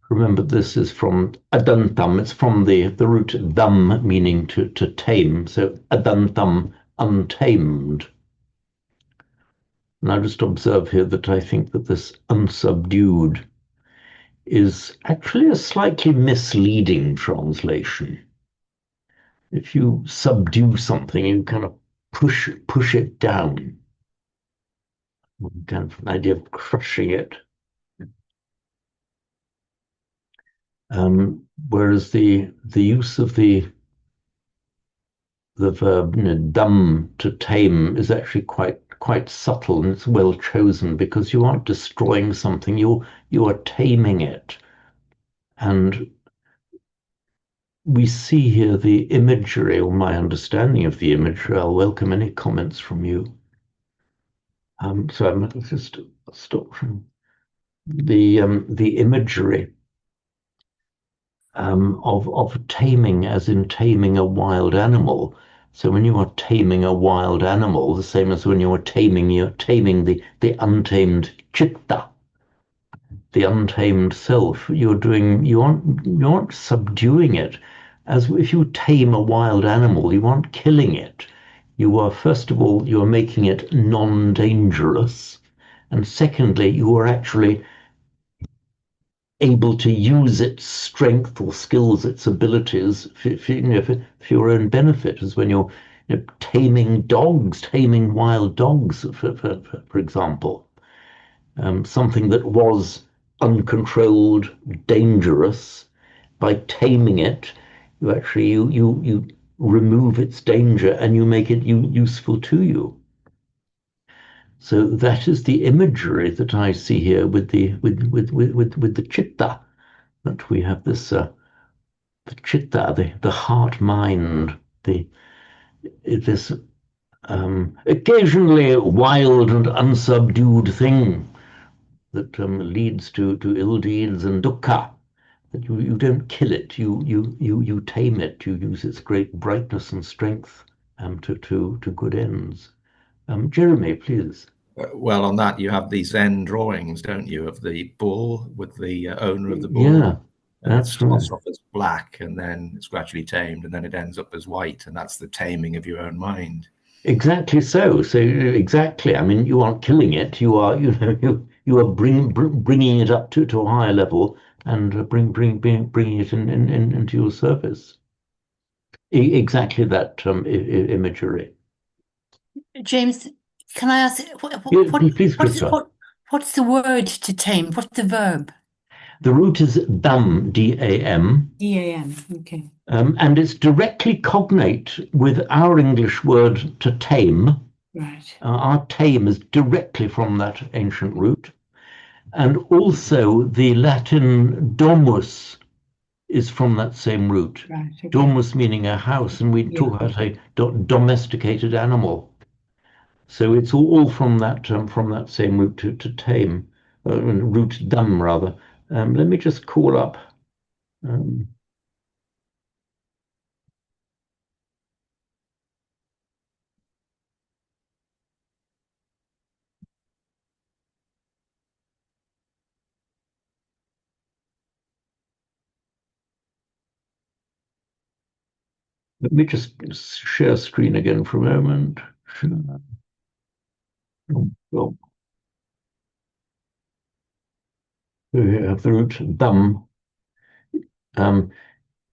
Remember, this is from adantam. It's from the root dam, meaning to tame. So adantam, untamed. Now just observe here that I think that this unsubdued is actually a slightly misleading translation. If you subdue something, you kind of push it down. Kind of an idea of crushing it. Whereas the use of the verb dam, to tame, is actually quite subtle, and it's well chosen, because you aren't destroying something, you are taming it. And we see here the imagery, or my understanding of the imagery. I'll welcome any comments from you. So I'm just stop the imagery of taming, as in taming a wild animal. So when you are taming a wild animal, the same as when you're taming the untamed chitta, the untamed self, you aren't subduing it. As if you tame a wild animal, you aren't killing it. You are, first of all, you are making it non-dangerous, and secondly, you are actually able to use its strength or skills, its abilities for your own benefit, as when you're taming wild dogs, for example. Something that was uncontrolled, dangerous, by taming it, you actually you remove its danger and you make it useful to you. So that is the imagery that I see here with the chitta, that we have this the chitta, the heart mind, this occasionally wild and unsubdued thing that leads to ill deeds and dukkha. That you don't kill it, you tame it, you use its great brightness and strength to good ends. Jeremy, please. Well, on that, you have these Zen drawings, don't you, of the bull with the owner of the bull. Yeah. And it That's right. starts off as black, and then it's gradually tamed, and then it ends up as white, and that's the taming of your own mind. Exactly so. So exactly. I mean, you aren't killing it. You are, you are bringing it up to a higher level and bringing it into your service. Exactly that imagery. James, can I ask, Yeah, please, Christopher. what's the word to tame? What's the verb? The root is dam, D-A-M. D-A-M, okay. And it's directly cognate with our English word to tame. Right. Our tame is directly from that ancient root. And also the Latin domus is from that same root. Right, okay. Domus meaning a house, and we talk about a domesticated animal. So it's all from that same root to tame, root dam rather. Let me just call up. Let me just share screen again for a moment. Oh. We have the root dam.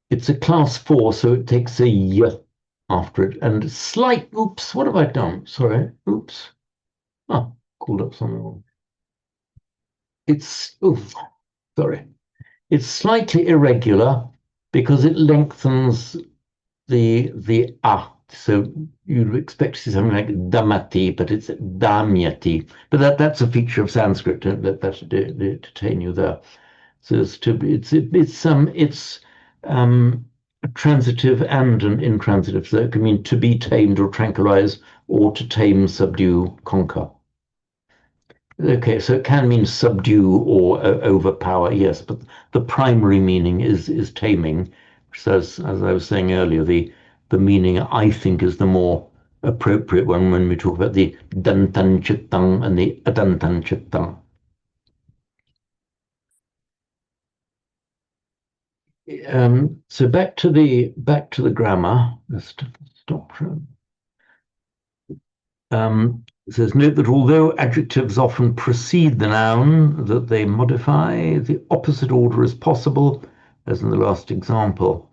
It's a class 4, so it takes a y after it. And oops, what have I done? Sorry, oops. Oh, called up something wrong. Sorry. It's slightly irregular because it lengthens the So you'd expect to see something like damati, but it's damyati. But that's a feature of Sanskrit. Don't let that detain you there. So it's a transitive and an intransitive. So it can mean to be tamed or tranquilize, or to tame, subdue, conquer. Okay, so it can mean subdue or overpower, yes, but the primary meaning is taming. So as I was saying earlier, the meaning I think is the more appropriate one when we talk about the dantan chittang and the adantan chittang. So back to the grammar. Let's stop. It says, note that although adjectives often precede the noun that they modify, the opposite order is possible, as in the last example.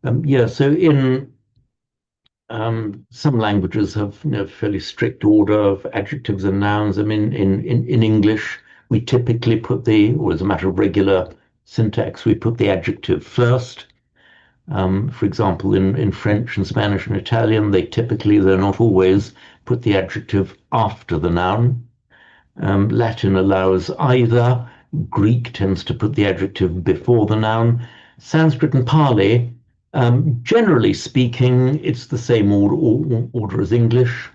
So in some languages have fairly strict order of adjectives and nouns. I mean, in English, we typically or as a matter of regular syntax, we put the adjective first. For example, in French and Spanish and Italian, they typically, though not always, put the adjective after the noun. Latin allows either. Greek tends to put the adjective before the noun. Sanskrit and Pali, generally speaking, it's the same order as English,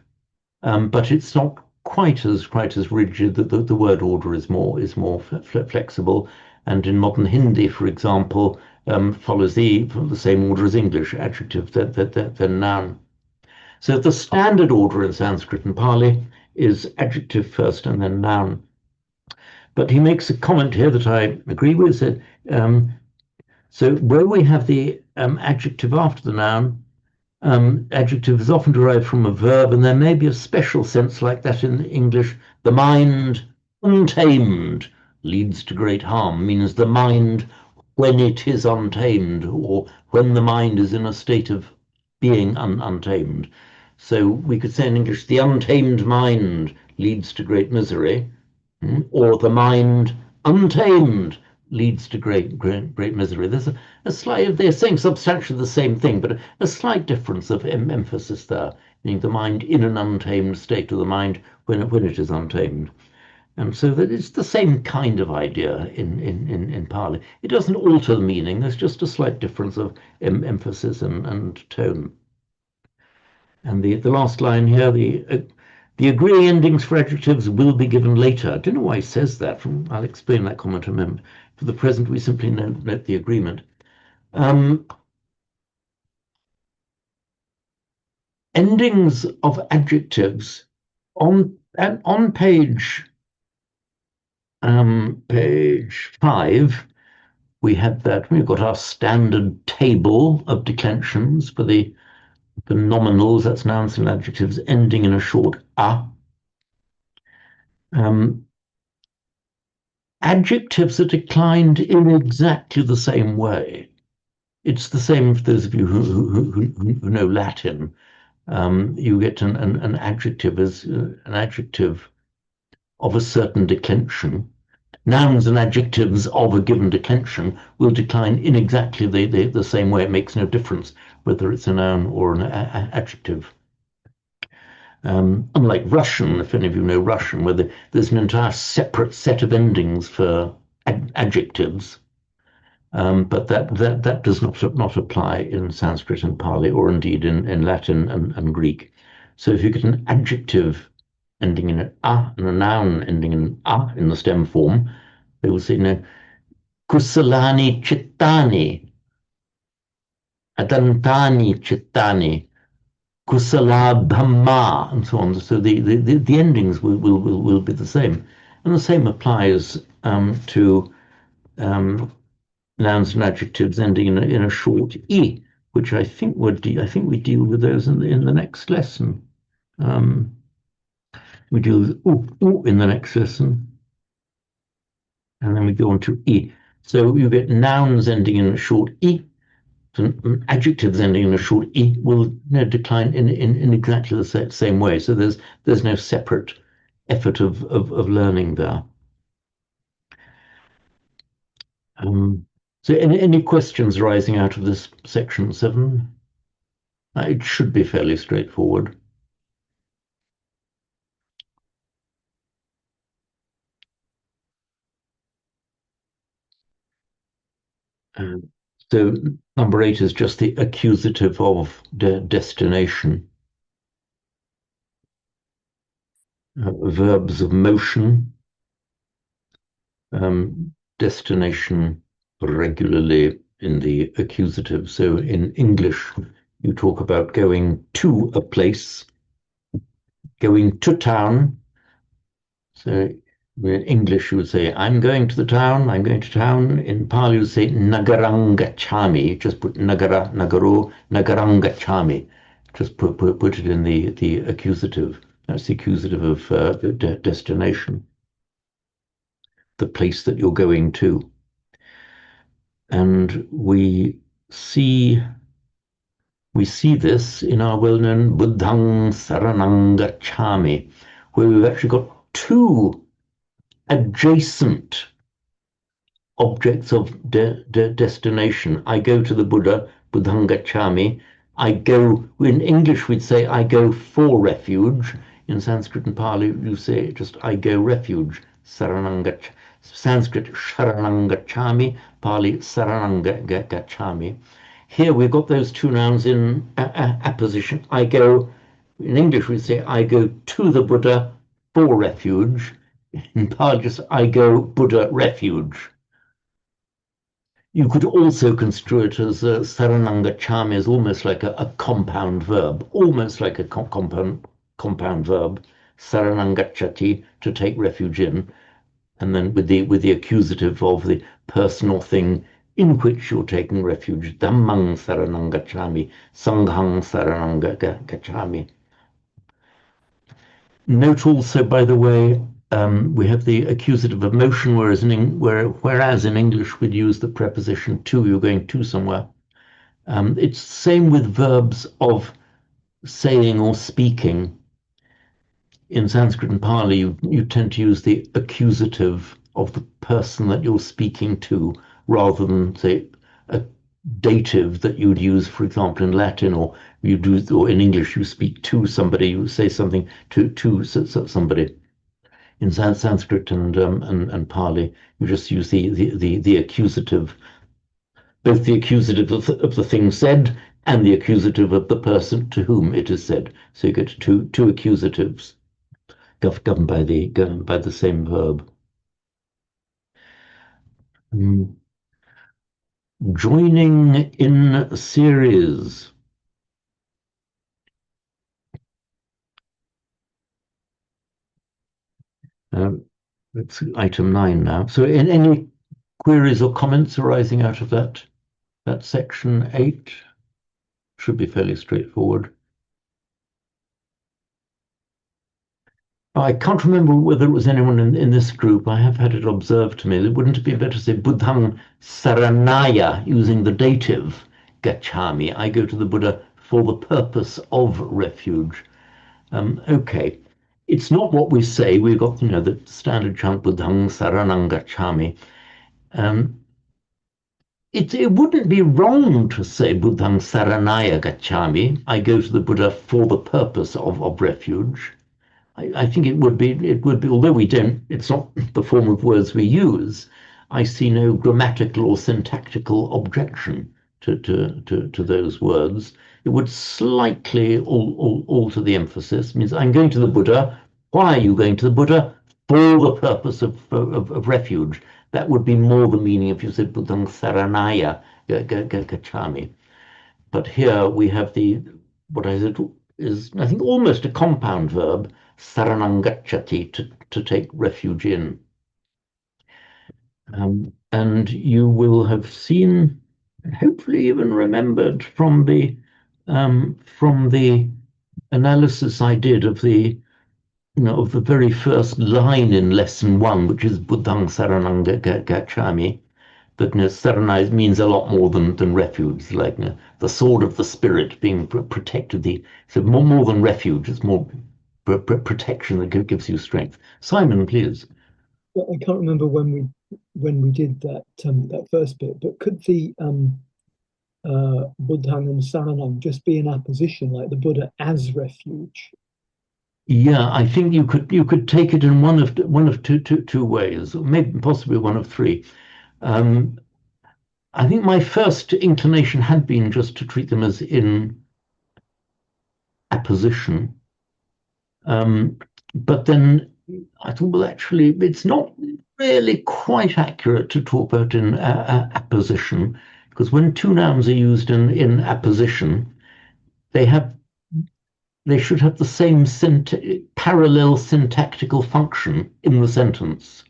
but it's not quite as rigid. The word order is more flexible. And in modern Hindi, for example, follows the same order as English, adjective then noun. So the standard order in Sanskrit and Pali is adjective first and then noun. But he makes a comment here that I agree with. So where we have the adjective after the noun, adjective is often derived from a verb, and there may be a special sense like that in English. The mind untamed leads to great harm, means the mind when it is untamed, or when the mind is in a state of being untamed. So we could say in English, the untamed mind leads to great misery, or the mind untamed leads to great misery. There's a slight, they're saying substantially the same thing, but a slight difference of emphasis there, meaning the mind in an untamed state, or the mind when it is untamed. And so that it's the same kind of idea in Pali. It doesn't alter the meaning, there's just a slight difference of emphasis and tone. And the last line here, the agreeing endings for adjectives will be given later. I don't know why he says that. I'll explain that comment in a moment. For the present, we simply note the agreement. Endings of adjectives on page 5 we had that. We've got our standard table of declensions for the nominals, that's nouns and adjectives ending in a short a. Adjectives are declined in exactly the same way. It's the same for those of you who know Latin. You get an adjective as an adjective of a certain declension. Nouns and adjectives of a given declension will decline in exactly the same way. It makes no difference whether it's a noun or an adjective. Unlike Russian, if any of you know Russian, where there's an entire separate set of endings for adjectives, but that does not apply in Sanskrit and Pali, or indeed in Latin and Greek. So if you get an adjective ending in an a and a noun ending in an a in the stem form, they will say, no, kusalani chittani, adantani chittani, kusala dhamma, and so on. So the endings will be the same. And the same applies to nouns and adjectives ending in a short e, which I think we deal with those in the next lesson. We deal with u in the next lesson, and then we go on to e. So you get nouns ending in a short e, and adjectives ending in a short e will decline in exactly the same way. So there's no separate effort of learning there. So any questions arising out of this section 7? It should be fairly straightforward. So number 8 is just the accusative of destination. Verbs of motion, destination regularly in the accusative. So in English, you talk about going to a place, going to town. So in English, you would say, I'm going to the town, I'm going to town. In Pali, you would say, nagarangachami. Just put nagaro, nagarangachami. Just put it in the accusative. That's the accusative of the destination, the place that you're going to. And we see this in our well-known Buddhang Saranang Gacchami, where we've actually got two adjacent objects of destination. I go to the Buddha, Buddhang Gacchami. I go, in English we'd say I go for refuge. In Sanskrit and Pali you say just I go refuge. Saranang Gacchami. Sanskrit Sharanang Gacchami, Pali Saranang Gacchami. Here we've got those two nouns in apposition. I go, in English we say I go to the Buddha for refuge. In Pali just I go Buddha refuge. You could also construe it as Saranang Gacchami is almost like a compound verb, almost like a compound verb. Saranang Gacchati, to take refuge in. And then with the accusative of the person or thing in which you're taking refuge, Dhammang Saranang Gacchami, Sanghang Saranang Gacchami. Note also, by the way, we have the accusative of motion, whereas in English we'd use the preposition to, you're going to somewhere. It's the same with verbs of saying or speaking. In Sanskrit and Pali, you tend to use the accusative of the person that you're speaking to, rather than, say, a dative that you would use, for example, in Latin, or in English, you speak to somebody, you say something to somebody. In Sanskrit and Pali, you just use the accusative, both the accusative of the thing said and the accusative of the person to whom it is said. So you get two accusatives governed by the same verb. Joining in series. It's item 9 now. So in any queries or comments arising out of that section 8? Should be fairly straightforward. I can't remember whether it was anyone in this group. I have had it observed to me. Wouldn't it be better to say Buddhang Saranaya using the dative Gachami? I go to the Buddha for the purpose of refuge. Okay. It's not what we say. We've got, the standard chant Buddhang Saranang Gachami. It wouldn't be wrong to say Buddhang Saranaya Gachami. I go to the Buddha for the purpose of refuge. I think it would be, although it's not the form of words we use, I see no grammatical or syntactical objection to those words. It would slightly alter the emphasis. It means I'm going to the Buddha. Why are you going to the Buddha? For the purpose of refuge. That would be more the meaning if you said Buddhang Saranaya Gachami. But here we have what I said is, I think, almost a compound verb, saranang gacchati, to take refuge in. And you will have seen, hopefully even remembered from the analysis I did of the very first line in lesson 1, which is Buddhang Saranang Gacchami, that Saranai means a lot more than refuge, like the sword of the spirit being protected. So more than refuge, it's more protection that gives you strength. Simon, please. Well, I can't remember when we did that first bit, but could the Buddhang and Saranang just be in apposition, like the Buddha as refuge? Yeah, I think you could take it in one of two ways, or maybe possibly one of three. I think my first inclination had been just to treat them as in apposition. But then I thought, well, actually, it's not really quite accurate to talk about in apposition, because when two nouns are used in apposition, they should have the same parallel syntactical function in the sentence.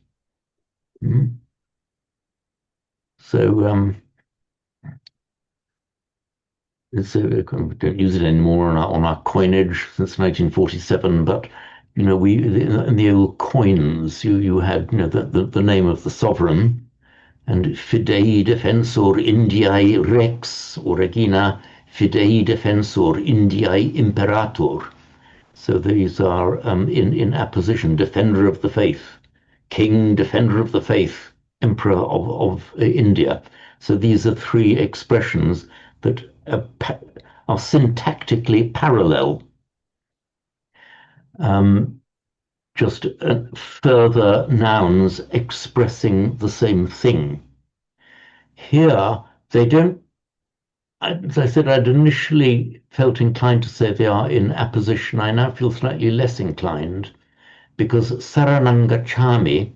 So we don't use it anymore on our coinage since 1947, but in the old coins you had the name of the sovereign, and fidei defensor Indiae rex or regina, fidei defensor Indiae imperator. So these are in apposition: defender of the faith, king, defender of the faith, emperor of India. So these are three expressions that are syntactically parallel. Just further nouns expressing the same thing. Here, they don't, as I said, I'd initially felt inclined to say they are in apposition. I now feel slightly less inclined, because Saranang Gacchami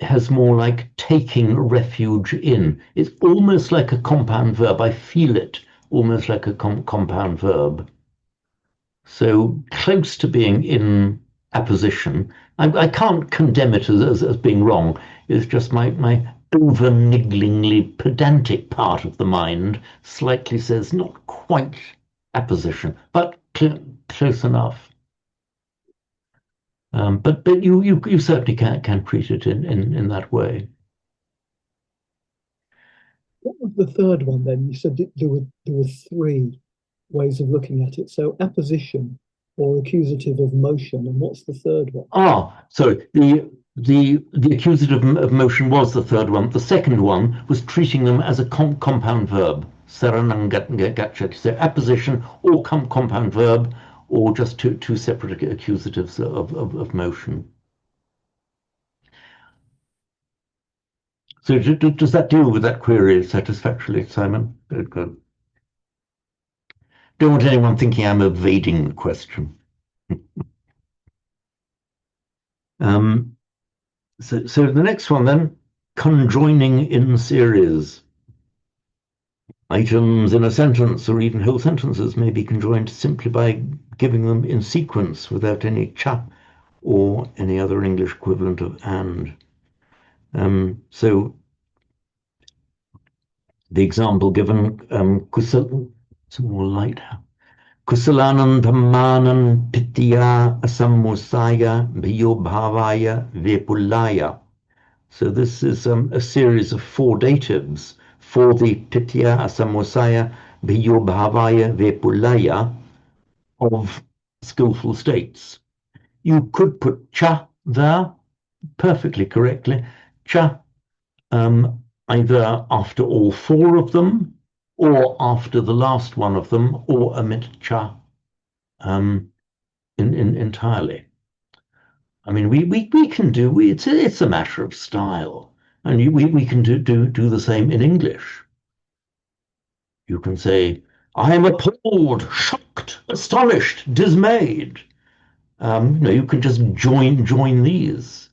has more like taking refuge in. It's almost like a compound verb. I feel it almost like a compound verb. So close to being in apposition. I can't condemn it as being wrong. It's just my over-nigglingly pedantic part of the mind slightly says not quite apposition, but close enough. But you certainly can treat it in that way. What was the third one then? You said there were three ways of looking at it. So apposition or accusative of motion, and what's the third one? So the accusative of motion was the third one. The second one was treating them as a compound verb. Saranang gacchati. So apposition or compound verb, or just two separate accusatives of motion. So does that deal with that query satisfactorily, Simon? Good. Don't want anyone thinking I'm evading the question. So the next one then, conjoining in series. Items in a sentence or even whole sentences may be conjoined simply by giving them in sequence without any cha or any other English equivalent of and. So The example given, some more light. Kusalanam dhammanam pitya asammusaya bhavaya vepulaya. So this is a series of 4 datives for the pitya asammusaya bhavaya vepulaya of skillful states. You could put cha there perfectly correctly. Cha either after all 4 of them or after the last one of them, or omit cha entirely. I mean, we can do it's a matter of style, and we can do the same in English. You can say, "I am appalled, shocked, astonished, dismayed." You can just join these.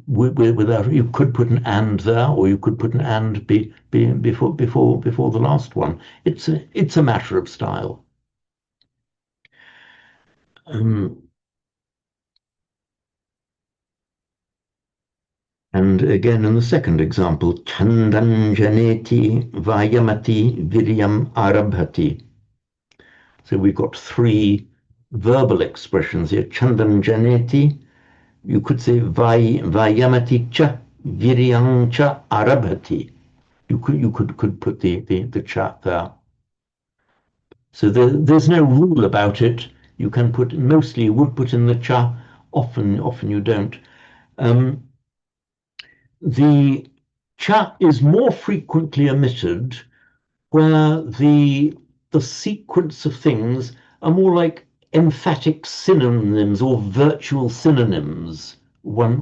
Without, you could put an and there, or you could put an and before the last one. It's a matter of style. And again, in the second example, Chandanjaneti Vayamati Viryam Arabhati. So we've got 3 verbal expressions here. Chandanjaneti, you could say Vayamati cha Viryam cha Arabhati. You could put the cha there. So there's no rule about it. You can put, mostly you would put in the cha, often you don't. The cha is more frequently omitted where the sequence of things are more like emphatic synonyms or virtual synonyms, one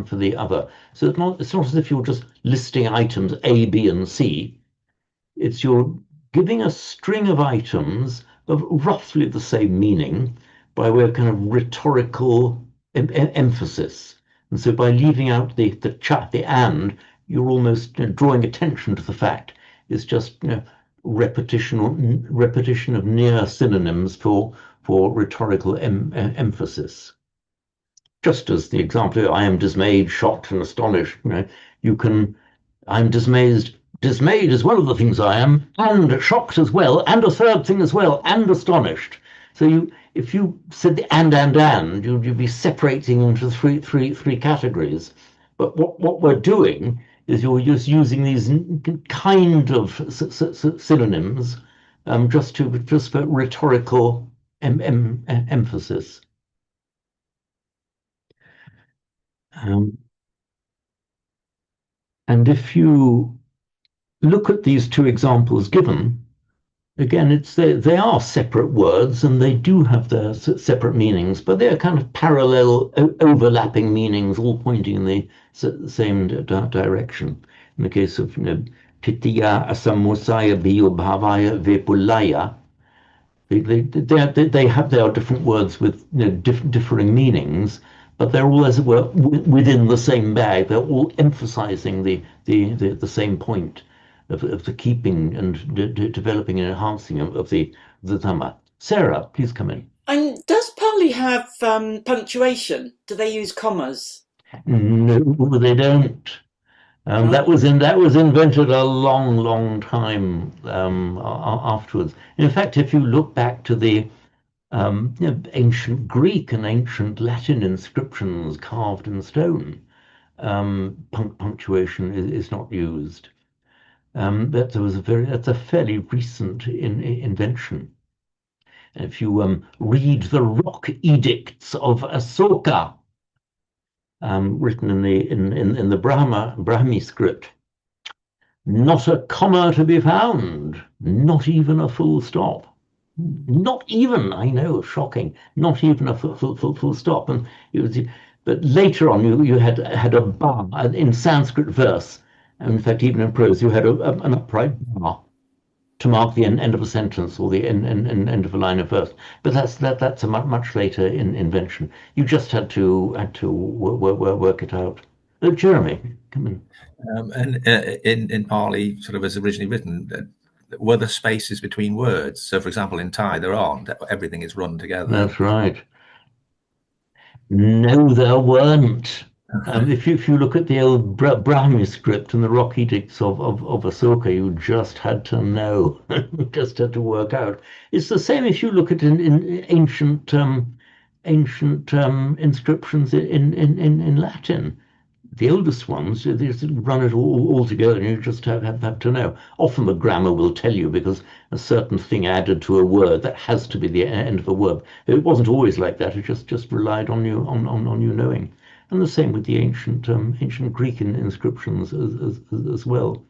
for the other. So it's not as if you're just listing items A, B, and C. It's you're giving a string of items of roughly the same meaning by way of kind of rhetorical emphasis. And so by leaving out the and, you're almost drawing attention to the fact it's just repetition of near synonyms for rhetorical emphasis. Just as the example, I am dismayed, shocked, and astonished. You can, I'm dismayed. Dismayed is one of the things I am, and shocked as well, and a third thing as well, and astonished. So if you said the and, you'd be separating into three categories. But what we're doing is you're just using these kind of synonyms just for rhetorical emphasis. And if you look at these 2 examples given, again, they are separate words and they do have their separate meanings, but they're kind of parallel, overlapping meanings, all pointing in the same direction. In the case of Pitya Asammusaya Bhavaya Vepulaya, they are different words with differing meanings, but they're all, as it were, within the same bag. They're all emphasizing the same point of the keeping and developing and enhancing of the Dhamma. Sarah, please come in. And does Pali have punctuation? Do they use commas? No, they don't. Right. That was invented a long time afterwards. In fact, if you look back to the ancient Greek and ancient Latin inscriptions carved in stone, punctuation is not used. That's a fairly recent invention. And if you read the Rock Edicts of Asoka, written in the Brahmi script, not a comma to be found, not even a full stop. Not even, I know, shocking, not even a full stop. And but later on, you had a bar in Sanskrit verse. And in fact, even in prose, you had an upright bar to mark the end of a sentence or the end of a line of verse. But that's a much later invention. You just had to work it out. Jeremy, come in. And in Pali, sort of as originally written, were there spaces between words? So, for example, in Thai, there aren't. Everything is run together. That's right. No, there weren't. If you look at the old Brahmi script and the rock edicts of Asoka, you just had to know, just had to work out. It's the same if you look at in ancient inscriptions in Latin. The oldest ones, they just run it all together, and you just have to know. Often the grammar will tell you because a certain thing added to a word that has to be the end of a word. It wasn't always like that. It just relied on you knowing. And the same with the ancient Greek inscriptions as well.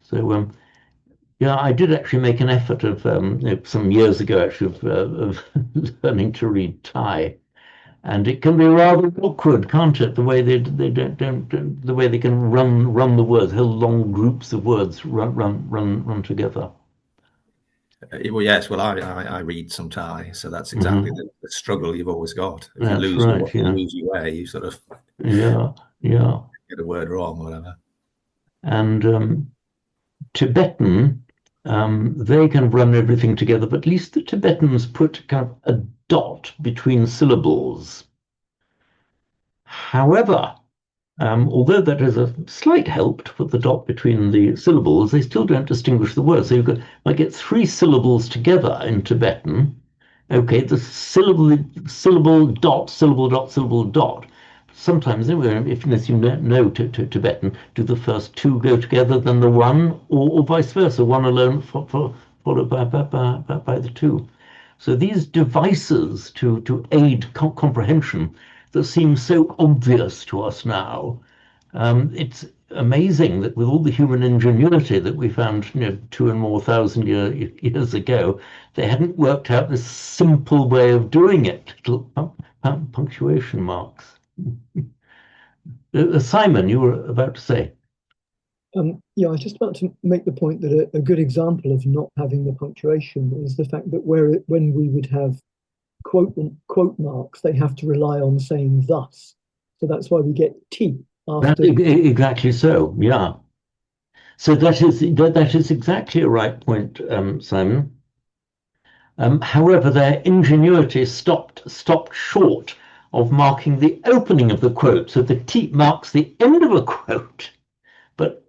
So yeah, I did actually make an effort of some years ago actually of learning to read Thai, and it can be rather awkward, can't it? The way they don't the way they can run the words, whole long groups of words run together. Well, yes. Well, I read some Thai, so that's exactly the struggle you've always got. If you lose you lose your way, you sort of get a word wrong, whatever. And Tibetan, they can run everything together, but at least the Tibetans put kind of a dot between syllables. However, although that is a slight help to put the dot between the syllables, they still don't distinguish the words. So you might get three syllables together in Tibetan. Okay, the syllable dot, syllable dot, syllable dot. Sometimes, if you know Tibetan, do the first two go together, then the one, or vice versa, one alone followed by the two. So these devices to aid comprehension that seem so obvious to us now, it's amazing that with all the human ingenuity that we found 2,000 and more years ago, they hadn't worked out this simple way of doing it, little punctuation marks. Simon, you were about to say. Yeah, I was just about to make the point that a good example of not having the punctuation is the fact that when we would have quote marks, they have to rely on saying thus. So that's why we get T after. Exactly so, yeah. So that is exactly a right point, Simon. However, their ingenuity stopped short of marking the opening of the quote. So the T marks the end of a quote. But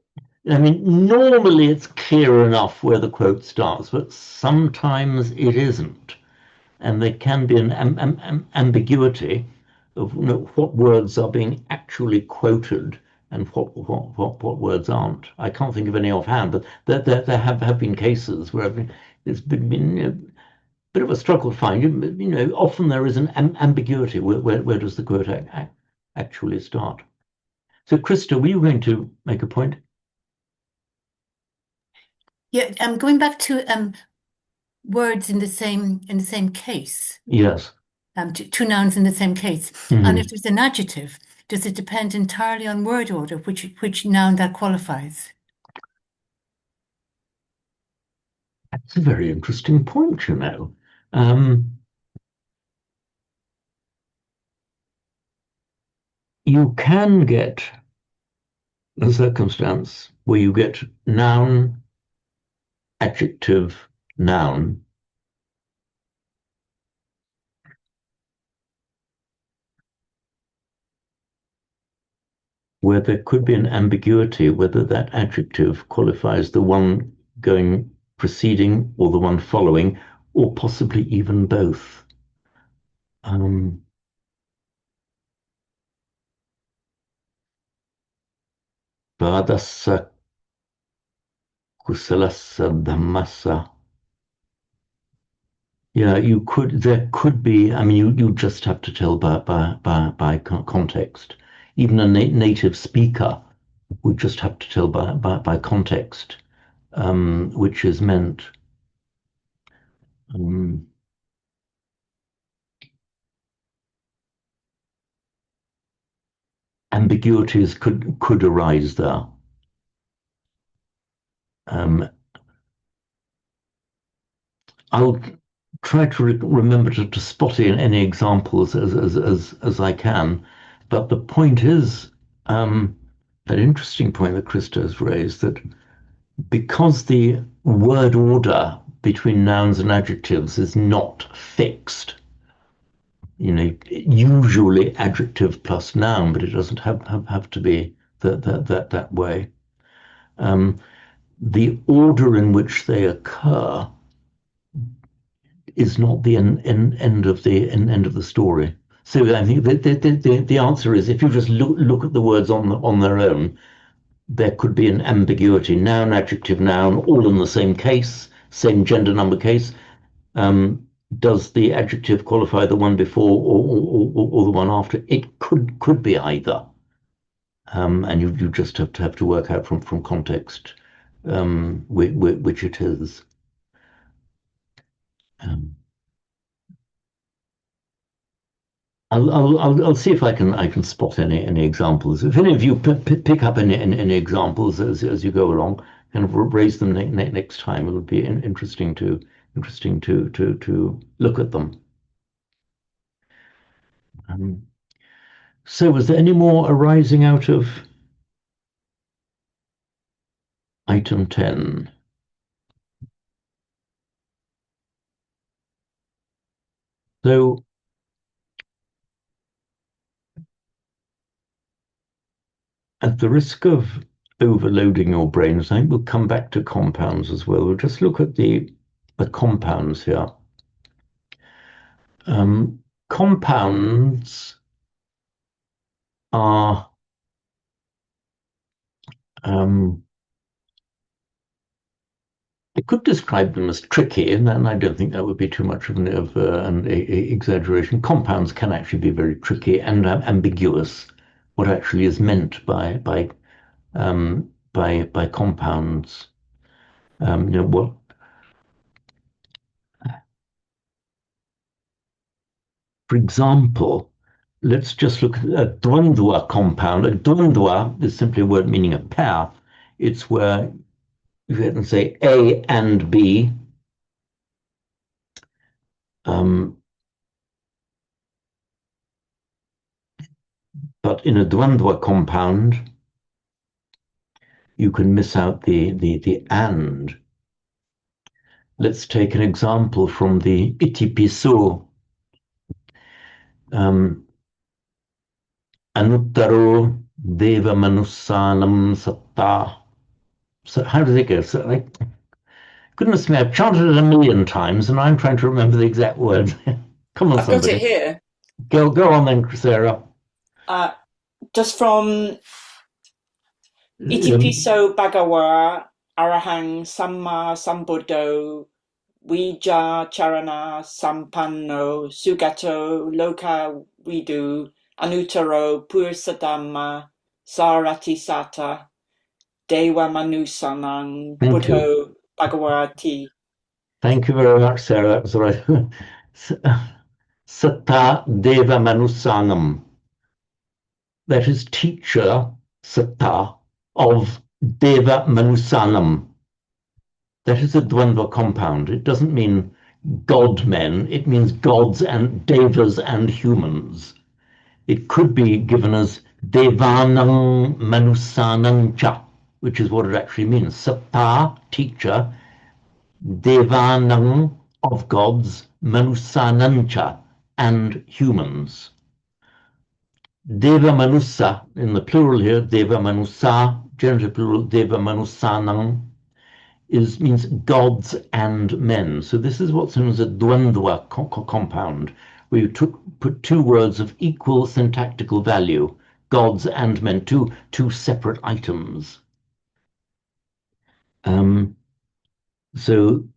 I mean, normally it's clear enough where the quote starts, but sometimes it isn't. And there can be an ambiguity of what words are being actually quoted and what words aren't. I can't think of any offhand, but there have been cases where it's been a bit of a struggle to find. Often there is an ambiguity. Where does the quote actually start? So, Krista, were you going to make a point? Yeah, I'm going back to words in the same case. Yes. Two nouns in the same case. And if there's an adjective, does it depend entirely on word order, which noun that qualifies? That's a very interesting point, You can get a circumstance where you get noun, adjective, noun. Where there could be an ambiguity whether that adjective qualifies the one going preceding or the one following, or possibly even both. Vadasa kusalasa dhammasa. Yeah, there could be, I mean, you just have to tell by context. Even a native speaker would just have to tell by context, which is meant. Ambiguities could arise there. I'll try to remember to spot in any examples as I can, but the point is that interesting point that Krista has raised, that because the word order between nouns and adjectives is not fixed, usually adjective plus noun, but it doesn't have to be that way. The order in which they occur is not the end of the story. So I think the answer is, if you just look at the words on their own, there could be an ambiguity. Noun, adjective, noun, all in the same case, same gender number case. Does the adjective qualify the one before or the one after? It could be either, and you just have to work out from context which it is. I'll see if I can spot any examples. If any of you pick up any examples as you go along, kind of raise them next time. It would be interesting to look at them. So, was there any more arising out of item 10? So, at the risk of overloading your brains, I think we'll come back to compounds as well. We'll just look at the compounds here. Compounds are I could describe them as tricky, and I don't think that would be too much of an exaggeration. Compounds can actually be very tricky and ambiguous. What actually is meant by compounds? What? For example, let's just look at a dvandva compound. A dvandva is simply a word meaning a pair. It's where you can say A and B. But in a dvandva compound, you can miss out the and. Let's take an example from the Itipiso. Anuttaro deva manussanam satta. So how does it go? So, goodness me, I've chanted it 1,000,000 times, and I'm trying to remember the exact words. Come on, I've somebody. got it here. Go on then, Sarah. Just from Itipiso Bhagawa Arahang Samma Sambuddho Vija Charana Sampanno Sugato Loka Vidu Anuttaro Pursadhamma Sarati Sata Dewa Manusanang Buddho Bhagavati. Thank you very much, Sarah. That was right. Satta Deva Manusanam. That is teacher, Satta, of Deva Manusanam. That is a dvandva compound. It doesn't mean god men. It means gods and devas and humans. It could be given as Devanang Manusanang Cha, which is what it actually means. Satta, teacher, Devanang, of gods, Manusanancha, and humans. Deva Manusa, in the plural here, Deva Manusa, genitive plural, Deva Manusanang, means gods and men. So this is what's known as a dvandva compound, where you put two words of equal syntactical value, gods and men, two separate items. So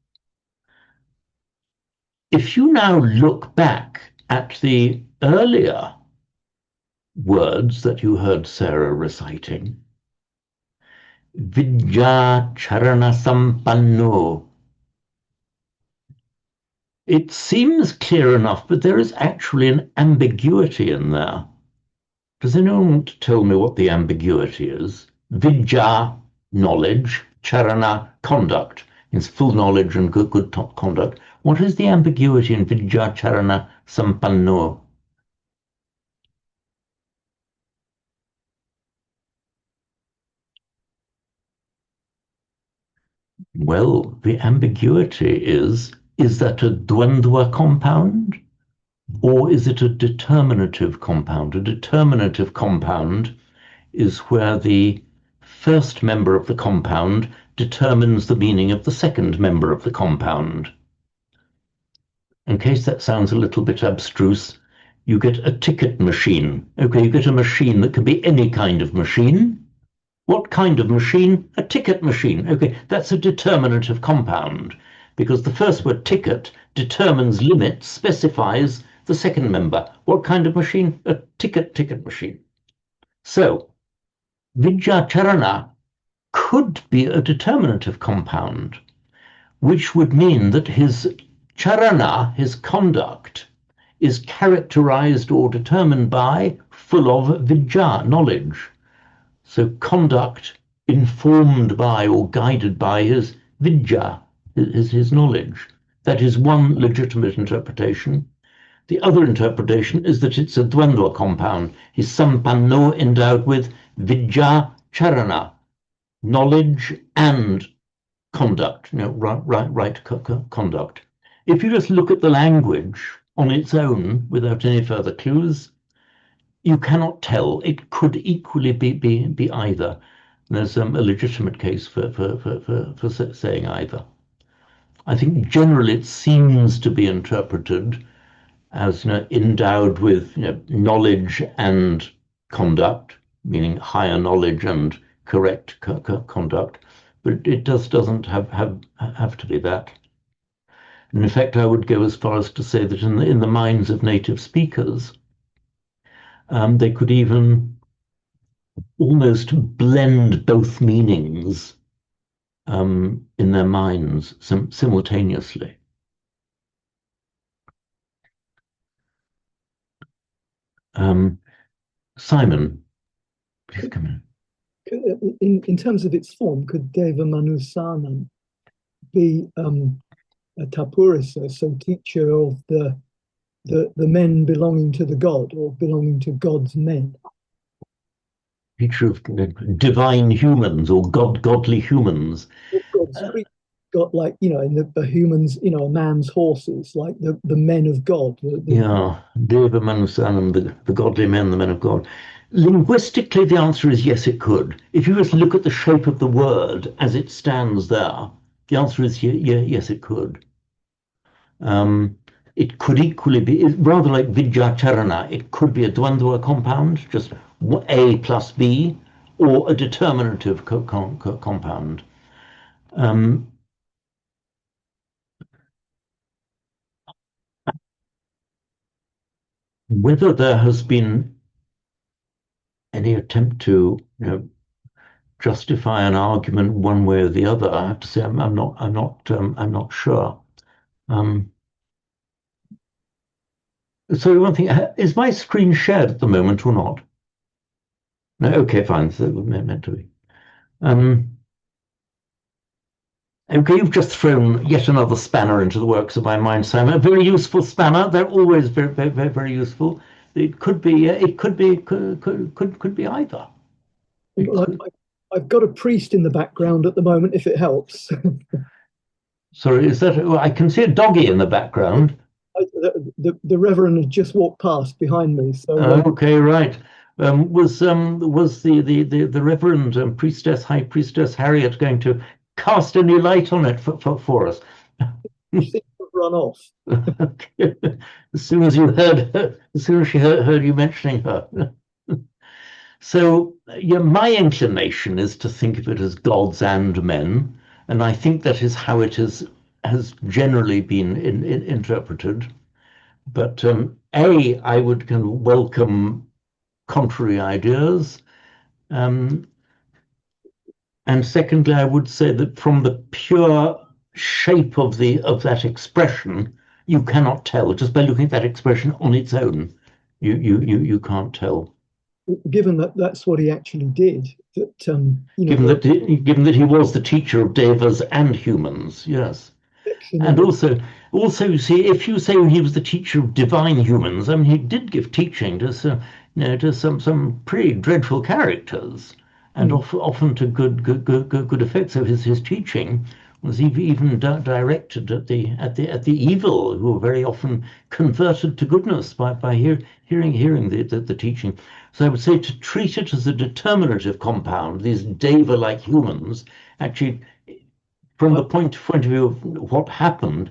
if you now look back at the earlier words that you heard Sarah reciting, Vidya Charana Sampanno, it seems clear enough, but there is actually an ambiguity in there. Does anyone want to tell me what the ambiguity is? Vidya, knowledge, Charana, conduct. It's full knowledge and good conduct. What is the ambiguity in Vidya Charana Sampanno? Well, the ambiguity is that a dvandva compound? or is it a determinative compound? A determinative compound is where the first member of the compound determines the meaning of the second member of the compound. In case that sounds a little bit abstruse, you get a ticket machine. Okay, you get a machine that can be any kind of machine. What kind of machine? A ticket machine. Okay, that's a determinative compound because the first word ticket determines limits, specifies the second member. What kind of machine? A ticket machine. So, Vidyacharana could be a determinative compound, which would mean that his charana, his conduct, is characterized or determined by, full of vidya, knowledge. So conduct informed by or guided by his vidya, his knowledge. That is one legitimate interpretation. The other interpretation is that it's a dvandva compound. He's sampanno, endowed with vidya charana, knowledge and conduct, right conduct. If you just look at the language on its own without any further clues, you cannot tell. It could equally be either. There's a legitimate case for saying either. I think generally it seems to be interpreted as endowed with knowledge and conduct, meaning higher knowledge and correct conduct, but it just doesn't have to be that. And in fact, I would go as far as to say that in the minds of native speakers, they could even almost blend both meanings in their minds simultaneously. Simon, please come in. In terms of its form, could Deva Manusanam be a Tapurisa, so teacher of the men belonging to the god or belonging to God's men? Teacher of divine humans or godly humans. God's got, like, in the humans, a man's horses, like the men of God. Yeah, Deva Manusanam, the godly men, the men of God. Linguistically, the answer is yes, it could. If you just look at the shape of the word as it stands there, the answer is yes, it could. It could equally be, rather like Vidyacharana, it could be a dvandva compound, just A plus B, or a determinative compound. Whether there has been any attempt to justify an argument one way or the other, I have to say I'm not sure. So one thing, is my screen shared at the moment or not? No, okay, fine. So it was meant to be. Okay, you've just thrown yet another spanner into the works of my mind, Simon. A very useful spanner. They're always very useful. It could be. It could be either. I've got a priest in the background at the moment, if it helps. Sorry, is that? Well, I can see a doggy in the background. The Reverend has just walked past behind me. So okay, right. Was the Reverend Priestess, High Priestess Harriet, going to cast any light on it for us? She seems to have run off. Okay. As soon as she heard you mentioning her. So yeah, my inclination is to think of it as gods and men, and I think that is how it has generally been interpreted. But I would welcome contrary ideas, and secondly, I would say that from the pure shape of that expression, you cannot tell just by looking at that expression on its own. You can't tell. Given that that's what he actually did, given that he was the teacher of devas and humans, yes. And also, you see, if you say he was the teacher of divine humans, I mean, he did give teaching to some pretty dreadful characters, and often to good effect. So his teaching was even directed at the evil, who are very often converted to goodness by hearing the teaching. So I would say to treat it as a determinative compound, these deva-like humans, actually, from the point of view of what happened,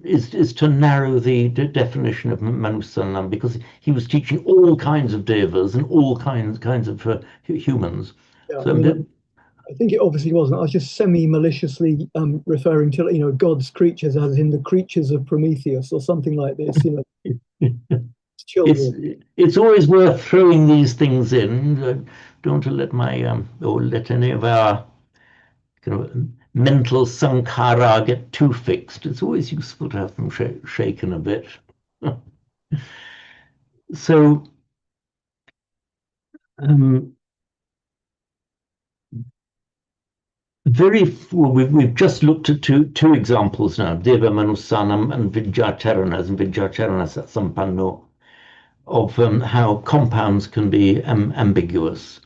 is to narrow the definition of Manusanam, because he was teaching all kinds of devas and all kinds of humans. Yeah, So, I think it obviously wasn't. I was just semi-maliciously referring to, God's creatures, as in the creatures of Prometheus or something like this. Children. It's always worth throwing these things in. Don't want to let or let any of our kind of mental sankhara get too fixed. It's always useful to have them shaken a bit. So, we've just looked at two examples now, Deva Manusanam and Vidyacharanas and Vidyacharana Sampanno, of how compounds can be ambiguous.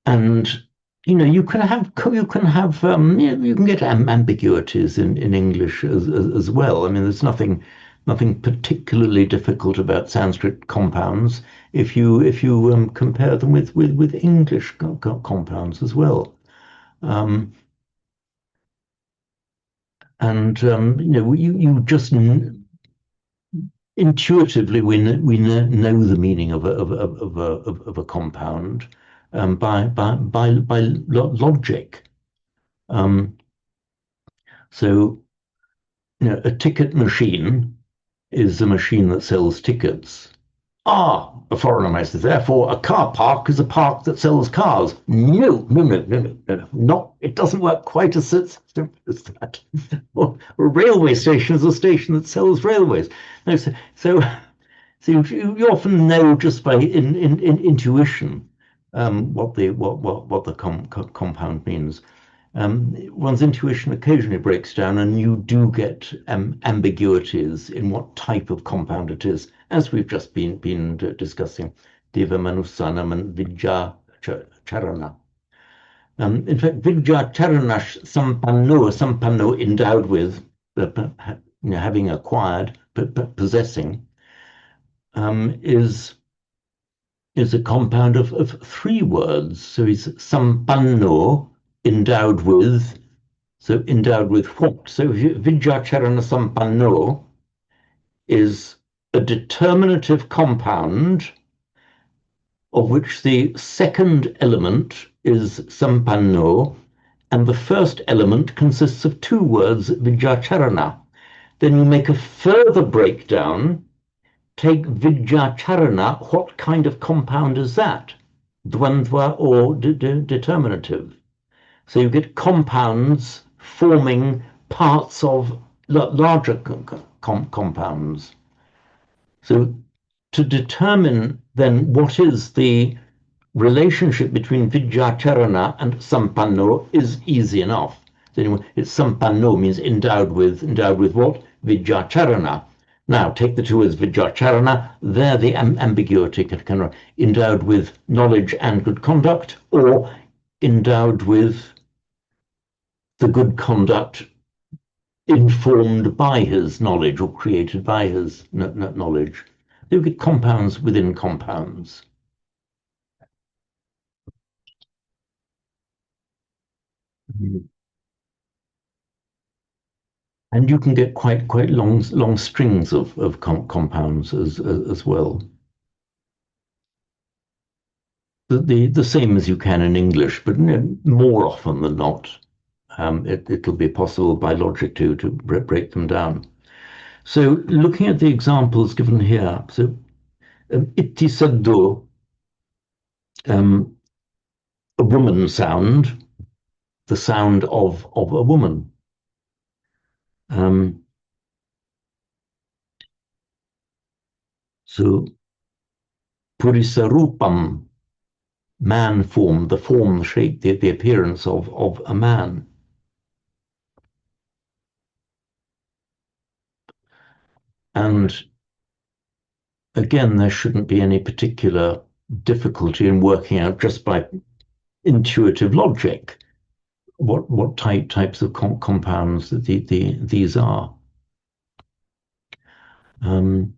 And you can get ambiguities in English as well. I mean, there's nothing particularly difficult about Sanskrit compounds if you compare them with English compounds as well. You just intuitively we know the meaning of a compound by logic. So a ticket machine is a machine that sells tickets. A foreigner might say, therefore a car park is a park that sells cars. No. Not, it doesn't work quite as simple as that. Or a railway station is a station that sells railways. No, so you often know just by intuition what the compound means. One's intuition occasionally breaks down, and you do get ambiguities in what type of compound it is, as we've just been discussing, Deva Manusanam and Vidyacharana. In fact, Vidyacharana Sampanno, endowed with, having acquired, possessing, is a compound of three words. So he's Sampanno, endowed with. So endowed with what? So Vidyacharana Sampanno is a determinative compound of which the second element is Sampanno, and the first element consists of two words, Vidyacharana. Then you make a further breakdown. Take Vidyacharana, what kind of compound is that? Dvandva or determinative? So you get compounds forming parts of larger compounds. So to determine then what is the relationship between Vidyacharana and Sampanno is easy enough. So anyway, it's Sampanno means endowed with what? Vidyacharana. Now take the two words Vidyacharana, there the ambiguity can endowed with knowledge and good conduct, or endowed with the good conduct informed by his knowledge or created by his knowledge. You get compounds within compounds. And you can get quite long strings of compounds as well. The same as you can in English, but more often than not, it'll be possible by logic to break them down. So looking at the examples given here, so itti saddo, a woman sound, the sound of a woman. So purisarupam, man form, the form, the shape, the appearance of a man. And again, there shouldn't be any particular difficulty in working out just by intuitive logic what types of compounds that these are. And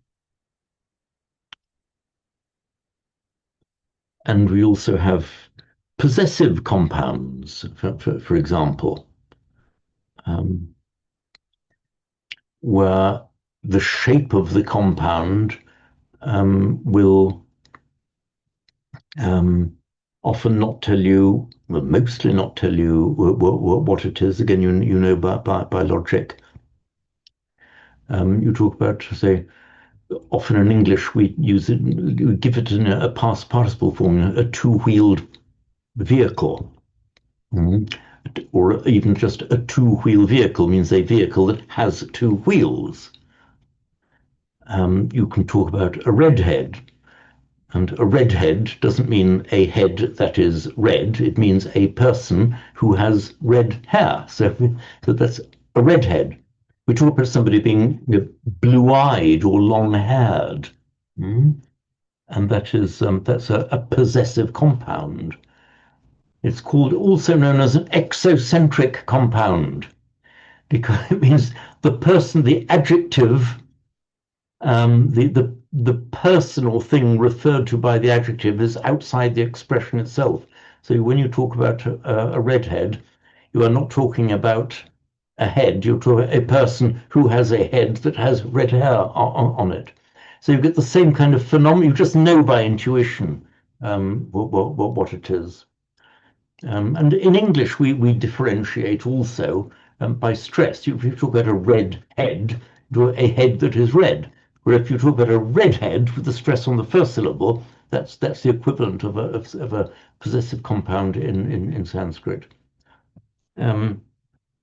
we also have possessive compounds, for example, where the shape of the compound will often not tell you, well, mostly not tell you what it is. Again, you know by logic. You talk about, say, often in English we use it, we give it in a past participle form, a two-wheeled vehicle. Or even just a two-wheel vehicle means a vehicle that has two wheels. You can talk about a redhead. And a redhead doesn't mean a head that is red. It means a person who has red hair. So that's a redhead. We talk about somebody being blue-eyed or long-haired. And that's a possessive compound. It's also known as an exocentric compound because it means the person, the adjective, the personal thing referred to by the adjective is outside the expression itself. So when you talk about a redhead, you are not talking about a head, you're talking about a person who has a head that has red hair on it. So you get the same kind of phenomenon, you just know by intuition what it is. And in English, we differentiate also by stress. If you talk about a red head, a head that is red. Where if you talk about a redhead with the stress on the first syllable, that's the equivalent of a possessive compound in Sanskrit.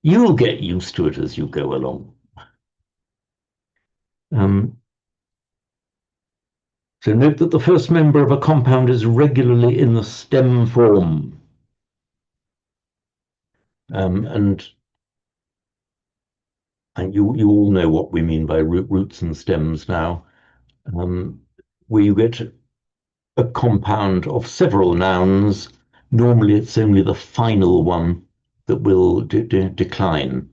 You'll get used to it as you go along. So note that the first member of a compound is regularly in the stem form. And you all know what we mean by roots and stems now. Where you get a compound of several nouns, normally it's only the final one that will decline.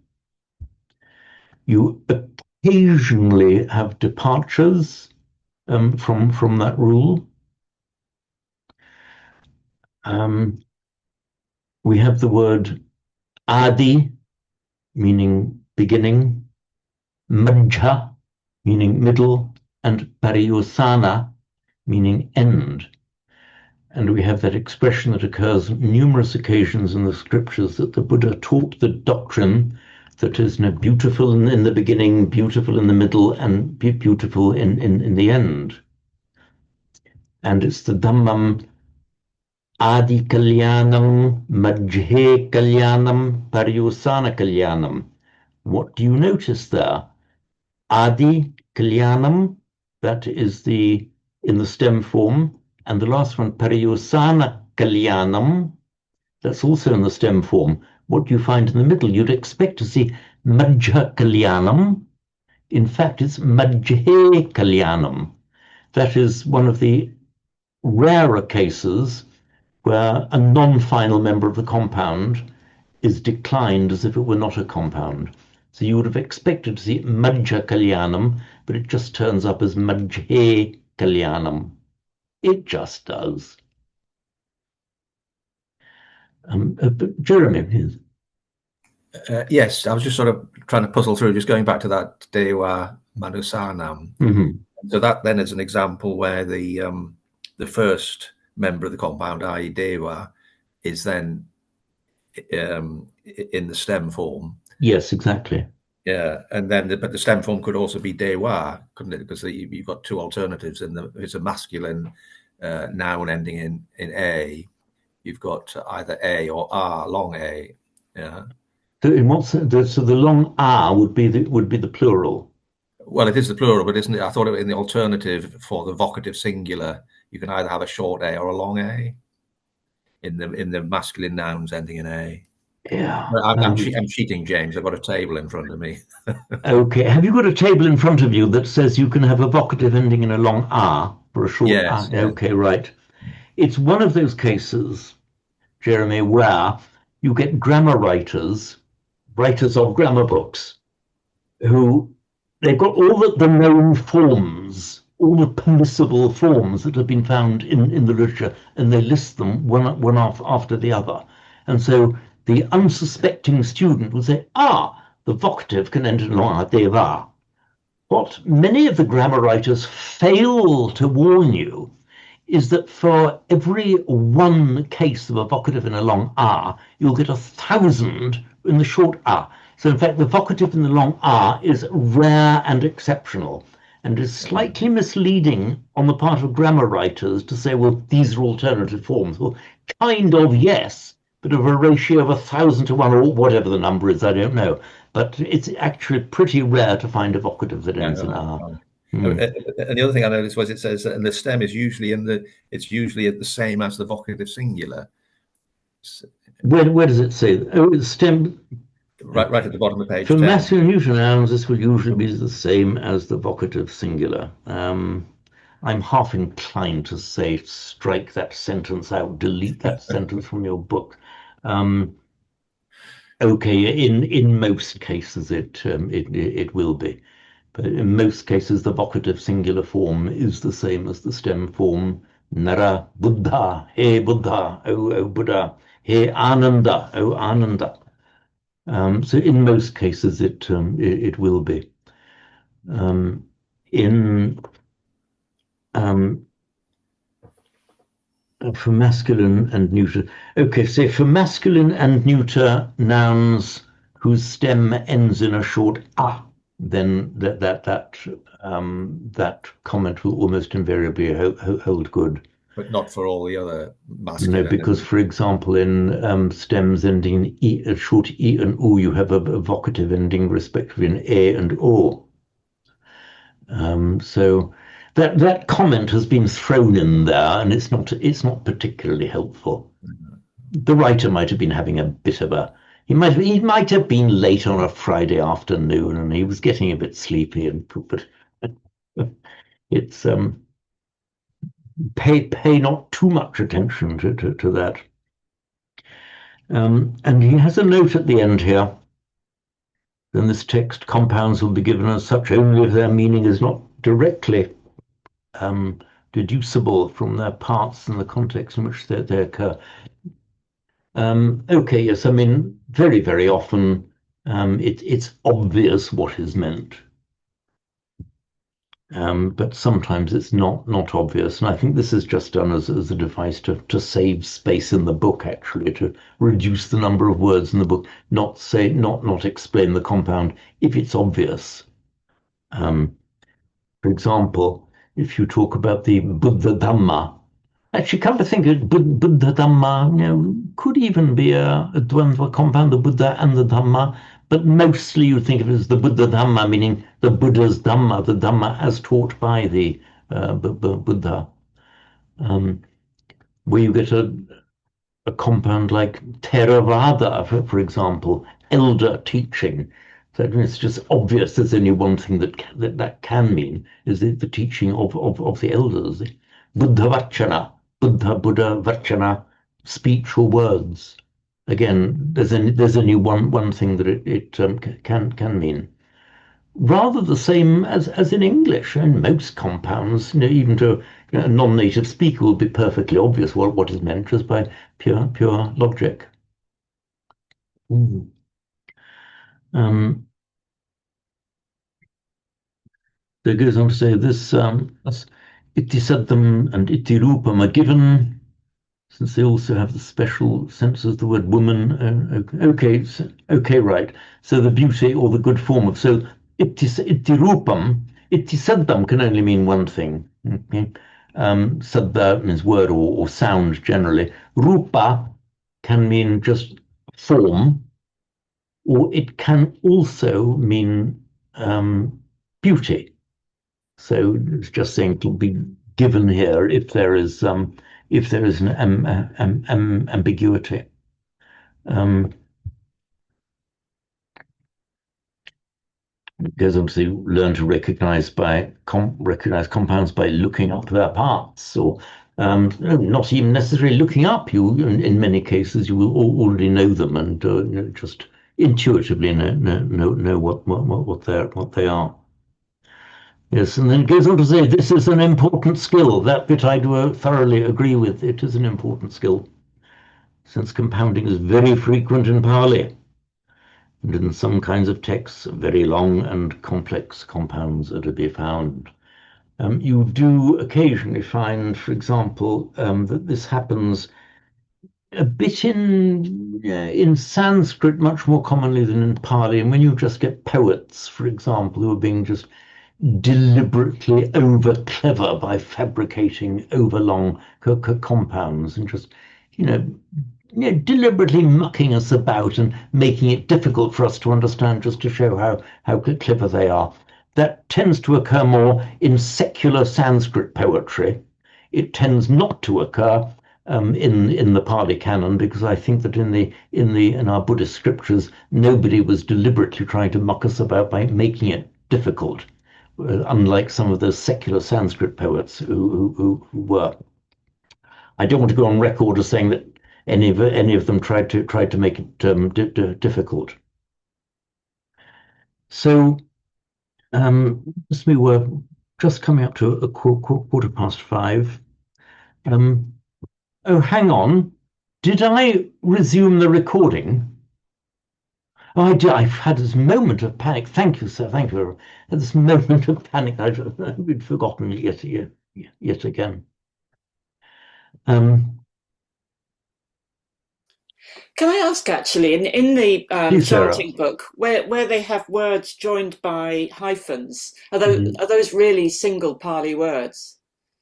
You occasionally have departures from that rule. We have the word adi, meaning beginning, madhya, meaning middle, and pariyusana, meaning end. And we have that expression that occurs on numerous occasions in the scriptures that the Buddha taught the doctrine that is beautiful in the beginning, beautiful in the middle, and beautiful in the end. And it's the Dhammam Adi Kalyanam, Madhye Kalyanam, Pariyusana Kalyanam. What do you notice there? Adi Kalyanam, that is in the stem form, and the last one, Pariyusana Kalyanam, that's also in the stem form. What do you find in the middle? You'd expect to see Madhya Kalyanam. In fact, it's Madhye Kalyanam. That is one of the rarer cases where a non-final member of the compound is declined as if it were not a compound. So you would have expected to see Madhya Kalyanam, but it just turns up as Madhye Kalyanam. It just does. Jeremy? Yes, I was just sort of trying to puzzle through, just going back to that Dewa Manusanam. So that then is an example where the first member of the compound, i.e. Dewa, is then in the stem form. Yes, exactly. Yeah, and then but the stem form could also be Dewa, couldn't it? Because you've got two alternatives. It's a masculine noun ending in A. You've got either A or R, long A. Yeah. So in what sense? So the long R would be the plural. Well, it is the plural, but isn't it? I thought in the alternative for the vocative singular, you can either have a short A or a long A in the masculine nouns ending in A. Yeah. I'm cheating, James. I've got a table in front of me. Okay. Have you got a table in front of you that says you can have a vocative ending in a long R for a short Yes, R? yes. Okay, right. It's one of those cases, Jeremy, where you get grammar writers of grammar books, who they've got all the known forms, all the permissible forms that have been found in the literature, and they list them one after the other. And so the unsuspecting student will say, the vocative can end in long deva. What many of the grammar writers fail to warn you is that for every one case of a vocative in a long R, you'll get 1,000 in the short R. So in fact, the vocative in the long R is rare and exceptional, and is slightly misleading on the part of grammar writers to say, well, these are alternative forms. Well, kind of, yes, but of a ratio of 1,000 to 1, or whatever the number is, I don't know. But it's actually pretty rare to find a vocative that ends in R. And the other thing I noticed was it says that the stem is usually at the same as the vocative singular. Where does it say? Oh, it's stem. Right at the bottom of page For 10. masculine neuter nouns, this will usually be the same as the vocative singular. I'm half inclined to say strike that sentence out, delete that sentence from your book. Okay, in most cases it will be. But in most cases, the vocative singular form is the same as the stem form. Nara Buddha, He Buddha, O Buddha, He Ananda, O Ananda. So in most cases, it will be. For masculine and neuter. Okay, so for masculine and neuter nouns whose stem ends in a short a, then that comment will almost invariably hold good. But not for all the other masculine. No, because, for example, in stems ending in e, a short e and u, you have a vocative ending respectively in a and o. So that comment has been thrown in there, and it's not particularly helpful. The writer might have been having a bit of a he might have been late on a Friday afternoon, and he was getting a bit sleepy, but it's pay not too much attention to that. And he has a note at the end here. Then this text, compounds will be given as such only if their meaning is not directly deducible from their parts and the context in which they occur. Okay, yes, I mean, very, very often it's obvious what is meant. But sometimes it's not obvious. And I think this is just done as a device to save space in the book, actually, to reduce the number of words in the book, not explain the compound if it's obvious. For example, if you talk about the Buddha Dhamma, actually come to think of it, Buddha Dhamma, could even be a dvandva compound, the Buddha and the Dhamma, but mostly you think of it as the Buddha Dhamma, meaning the Buddha's Dhamma, the Dhamma as taught by the Buddha. Where you get a compound like Theravada, for example, elder teaching. So it's just obvious there's only one thing that can mean, is the teaching of the elders. Buddha Vachana, Buddha Vachana, speech or words. Again, there's only one thing that it can mean. Rather the same as in English, and most compounds, even to a non-native speaker, will be perfectly obvious what is meant just by pure logic. It goes on to say this: Ittisaddam and Ittirupam are given, since they also have the special sense of the word woman. Okay, right. So the beauty or the good form of Ittirupam, Ittisaddam can only mean one thing. Okay? Saddha means word or sound generally. Rupa can mean just form, or it can also mean beauty. So it's just saying it will be given here if there is an ambiguity. It goes on to learn to recognize compounds by looking up their parts, or not even necessarily looking up. In many cases, you will already know them and just intuitively know what they are. Yes, and then it goes on to say this is an important skill. That bit I do thoroughly agree with. It is an important skill, since compounding is very frequent in Pali. And in some kinds of texts, very long and complex compounds are to be found. You do occasionally find, for example, that this happens a bit in Sanskrit much more commonly than in Pali. And when you just get poets, for example, who are being just deliberately over clever by fabricating overlong compounds and just, deliberately mucking us about and making it difficult for us to understand just to show how clever they are. That tends to occur more in secular Sanskrit poetry. It tends not to occur in the Pali canon, because I think that in our Buddhist scriptures, nobody was deliberately trying to muck us about by making it difficult, unlike some of those secular Sanskrit poets who were. I don't want to go on record as saying that any of them tried to make it difficult. So, we were just coming up to a quarter past 5. Oh, hang on. Did I resume the recording? Oh, I did. I've had this moment of panic. Thank you, sir. Thank you. I had this moment of panic. I'd forgotten yet again. Can I ask, actually, in the Please, chanting Sarah. book, where they have words joined by hyphens, are those really single Pali words?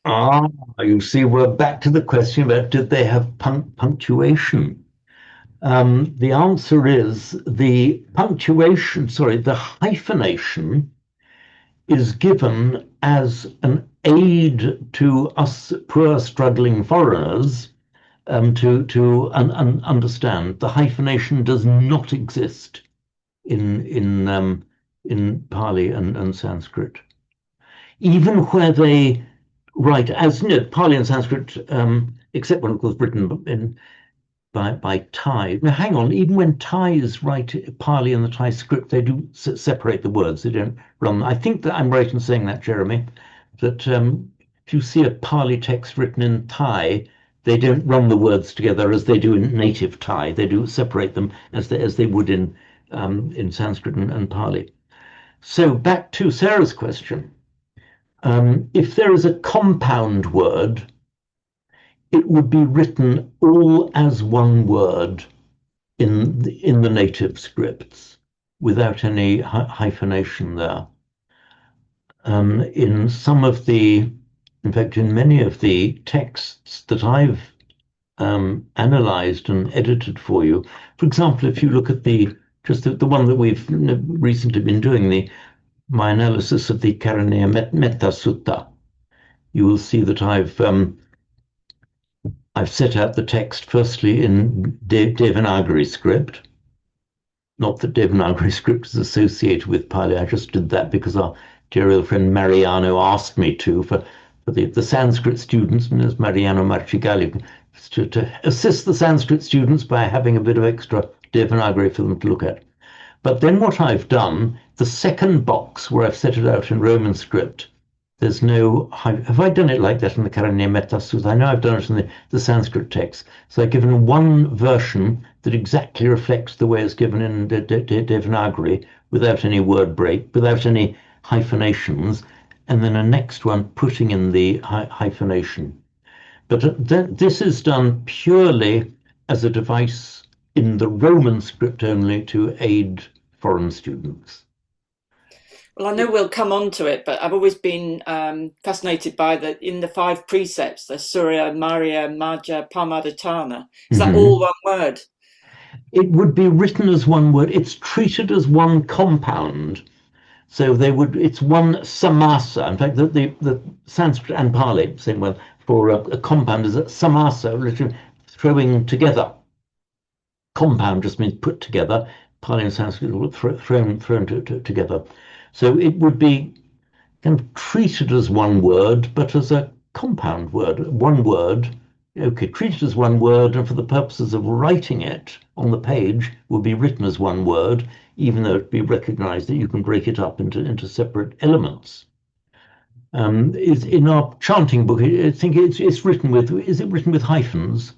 Ah, you see, we're back to the question about did they have punctuation? The answer is the hyphenation is given as an aid to us poor struggling foreigners to understand. The hyphenation does not exist in Pali and Sanskrit. Even where they write, as Pali and Sanskrit, except when it was written by Thai. Now, hang on, even when Thais write Pali and the Thai script, they do separate the words. They don't run. I think that I'm right in saying that, Jeremy, that if you see a Pali text written in Thai, they don't run the words together as they do in native Thai. They do separate them as they would in Sanskrit and Pali. So back to Sarah's question. If there is a compound word, it would be written all as one word in the native scripts without any hyphenation there. In fact, in many of the texts that I've analyzed and edited for you, for example, if you look at the one that we've recently been doing, my analysis of the Karaniya Metta Sutta, you will see that I've set out the text firstly in Devanagari script. Not that Devanagari script is associated with Pali. I just did that because our dear old friend Mariano asked me to for the Sanskrit students, and as Mariano Marchigali, to assist the Sanskrit students by having a bit of extra Devanagari for them to look at. But then what I've done, the second box where I've set it out in Roman script, there's no, have I done it like that in the Karaniya Metta Sutta? I know I've done it in the Sanskrit text. So I've given one version that exactly reflects the way it's given in Devanagari, without any word break, without any hyphenations, and then a next one putting in the hyphenation. But this is done purely as a device in the Roman script only to aid foreign students. Well, I know we'll come on to it, but I've always been fascinated by in the 5 precepts, the Surya, Marya, Maja, Pamadatana. Is that all one word? It would be written as one word. It's treated as one compound. So it's one samasa. In fact, the Sanskrit and Pali, saying, well, for a compound is a samasa, literally throwing together. Compound just means put together. Pali and Sanskrit thrown together. So it would be kind of treated as one word, but as a compound word, one word. Okay, treated as one word, and for the purposes of writing it on the page, would be written as one word, even though it be recognized that you can break it up into separate elements. Is in our chanting book, I think it's written with, is it written with hyphens?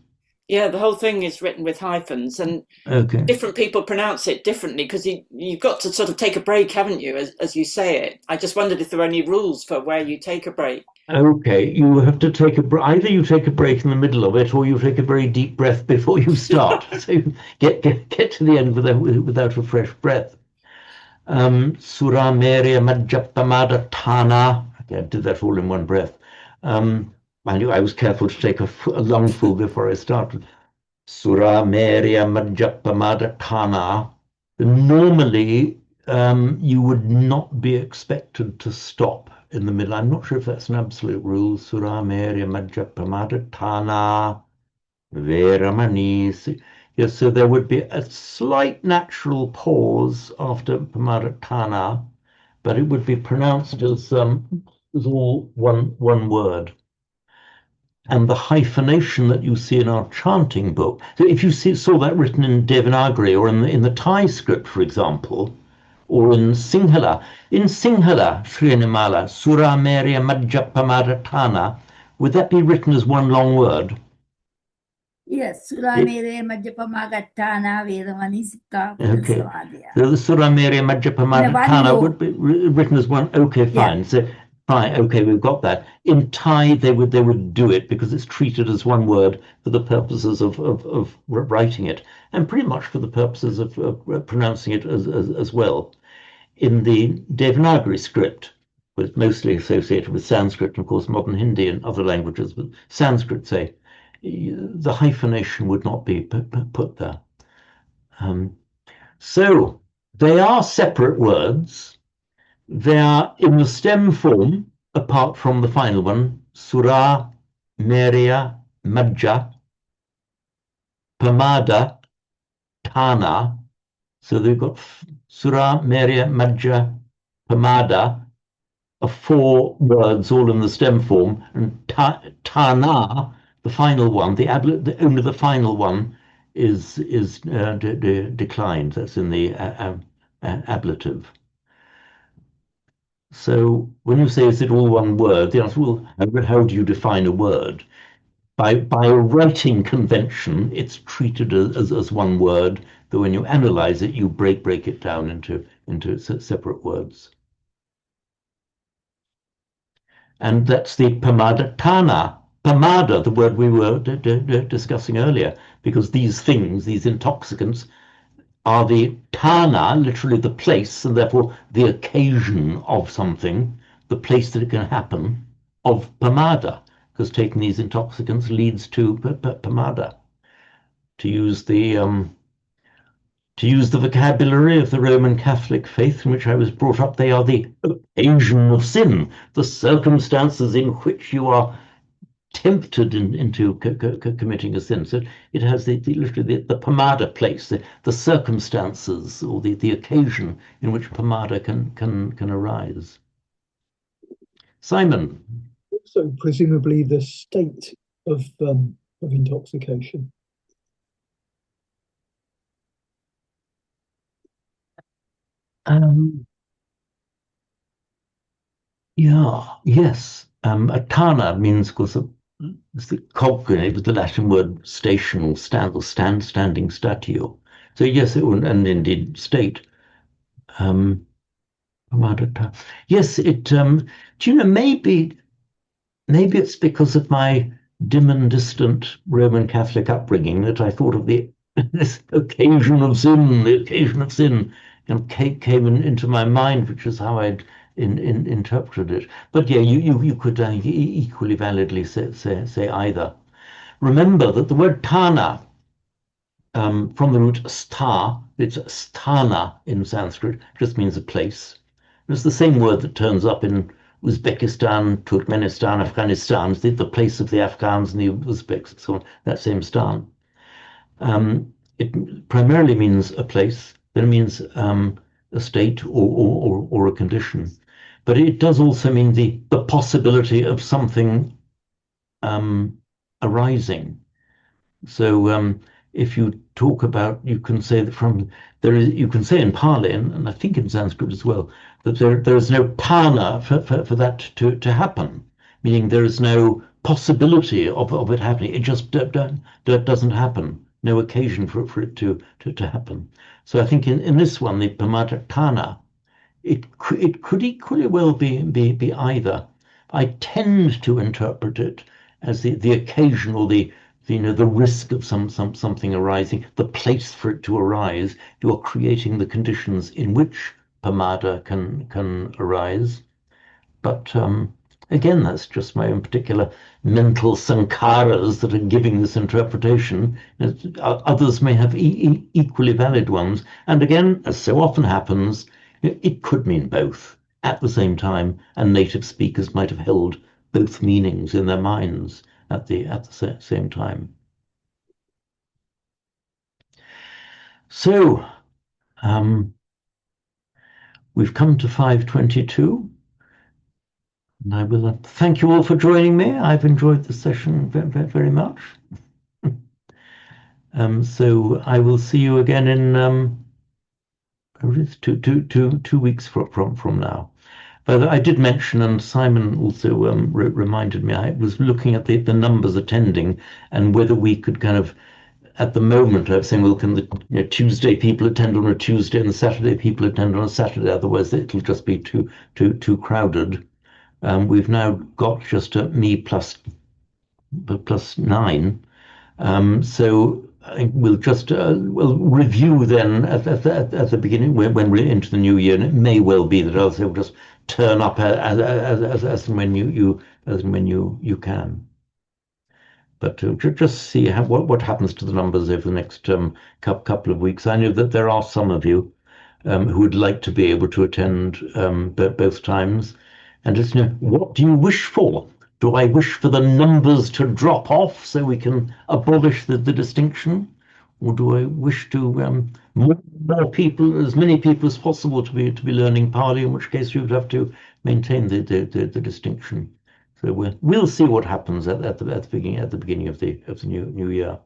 Yeah, the whole thing is written with hyphens, and okay. Different people pronounce it differently because you've got to sort of take a break, haven't you, as you say it? I just wondered if there are any rules for where you take a break. Okay, you have to take either you take a break in the middle of it, or you take a very deep breath before you start. So you get to the end without a fresh breath. Sura Merya Majapamada Tana. Okay, I did that all in one breath. I was careful to take a lungful before I started. Sura Merya Majapamada Tana. Normally, you would not be expected to stop in the middle. I'm not sure if that's an absolute rule. Sura Merya Majapamada Tana Veramani. Yes, so there would be a slight natural pause after Pamadatana, but it would be pronounced as all one word. And the hyphenation that you see in our chanting book. So if you saw that written in Devanagari or in the Thai script, for example, or in Sinhala, Srinimala, Sura Merya Majjapamadatana, would that be written as one long word? Yes, Sura Mere Majjapamagatana Vedamani Sikkha Okay. Samadhiya. So the Sura Merya Majjapamadatana would be written as one. Okay, fine. Yeah. So fine. Okay, we've got that. In Thai, they would do it because it's treated as one word for the purposes of writing it, and pretty much for the purposes of pronouncing it as well. In the Devanagari script, was mostly associated with Sanskrit, and of course modern Hindi and other languages, but Sanskrit, say, the hyphenation would not be put there. So they are separate words. They are in the stem form, apart from the final one, Sura, Merya, Majja, Pamada, Tana. So they've got Sura, Merya, Majja, Pamada, are 4 words all in the stem form, and Tana, the final one, only the final one is declined. That's in the ablative. So when you say, is it all one word? The answer, well, how do you define a word? By a writing convention, it's treated as one word, though when you analyze it, you break it down into separate words. And that's the Pamadatana. Pamada, the word we were discussing earlier, because these things, these intoxicants, are the Tana, literally the place, and therefore the occasion of something, the place that it can happen, of Pamada, because taking these intoxicants leads to Pamada. To use the vocabulary of the Roman Catholic faith in which I was brought up, they are the occasion of sin, the circumstances in which you are tempted into committing a sin. So it has literally the Pamada place, the circumstances or the occasion in which Pamada can arise. Simon. So presumably the state of intoxication. Yes. Atana means, of course, it's the cognate with the Latin word station or stand or standing statue. So yes, it would, and indeed state. Yes, it. Do you know? Maybe it's because of my dim and distant Roman Catholic upbringing that I thought of this occasion of sin, and came into my mind, which is how I'd interpreted it. But yeah, you could equally validly say either. Remember that the word Tana, from the root sta, it's sthana in Sanskrit, just means a place. It's the same word that turns up in Uzbekistan, Turkmenistan, Afghanistan, the place of the Afghans and the Uzbeks, so on, that same stan. It primarily means a place, then it means a state or a condition. But it does also mean the possibility of something arising. So if you talk about, you can say that you can say in Pali, and I think in Sanskrit as well, that there is no pana for that to happen, meaning there is no possibility of it happening. It just doesn't happen. No occasion for it to happen. So I think in this one, the pamadakana, it could equally well be either. I tend to interpret it as the occasional, the risk of something arising, the place for it to arise. You're creating the conditions in which pamada can arise. But again, that's just my own particular mental sankharas that are giving this interpretation. Others may have equally valid ones. And again, as so often happens, it could mean both at the same time, and native speakers might have held both meanings in their minds at the same time. So we've come to 5:22. And I will thank you all for joining me. I've enjoyed the session very, very much. So I will see you again in 2 weeks from now. But I did mention, and Simon also reminded me, I was looking at the numbers attending and whether we could kind of, at the moment, I was saying, well, can the Tuesday people attend on a Tuesday and the Saturday people attend on a Saturday? Otherwise, it'll just be too crowded. We've now got just me plus 9. So I think we'll just we'll review then at the beginning when we're into the new year, and it may well be that I'll say we'll just turn up as and when you can. But to just see what happens to the numbers over the next couple of weeks. I know that there are some of you who would like to be able to attend both times. And just what do you wish for? Do I wish for the numbers to drop off so we can abolish the distinction? Or do I wish to more people, as many people as possible, to be learning Pali, in which case you would have to maintain the distinction. So we'll see what happens at the beginning of the new year.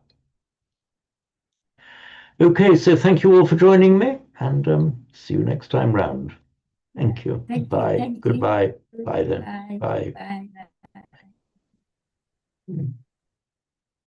Okay, so thank you all for joining me, and see you next time round. Thank you. Bye. Goodbye. Bye then. Bye. Bye.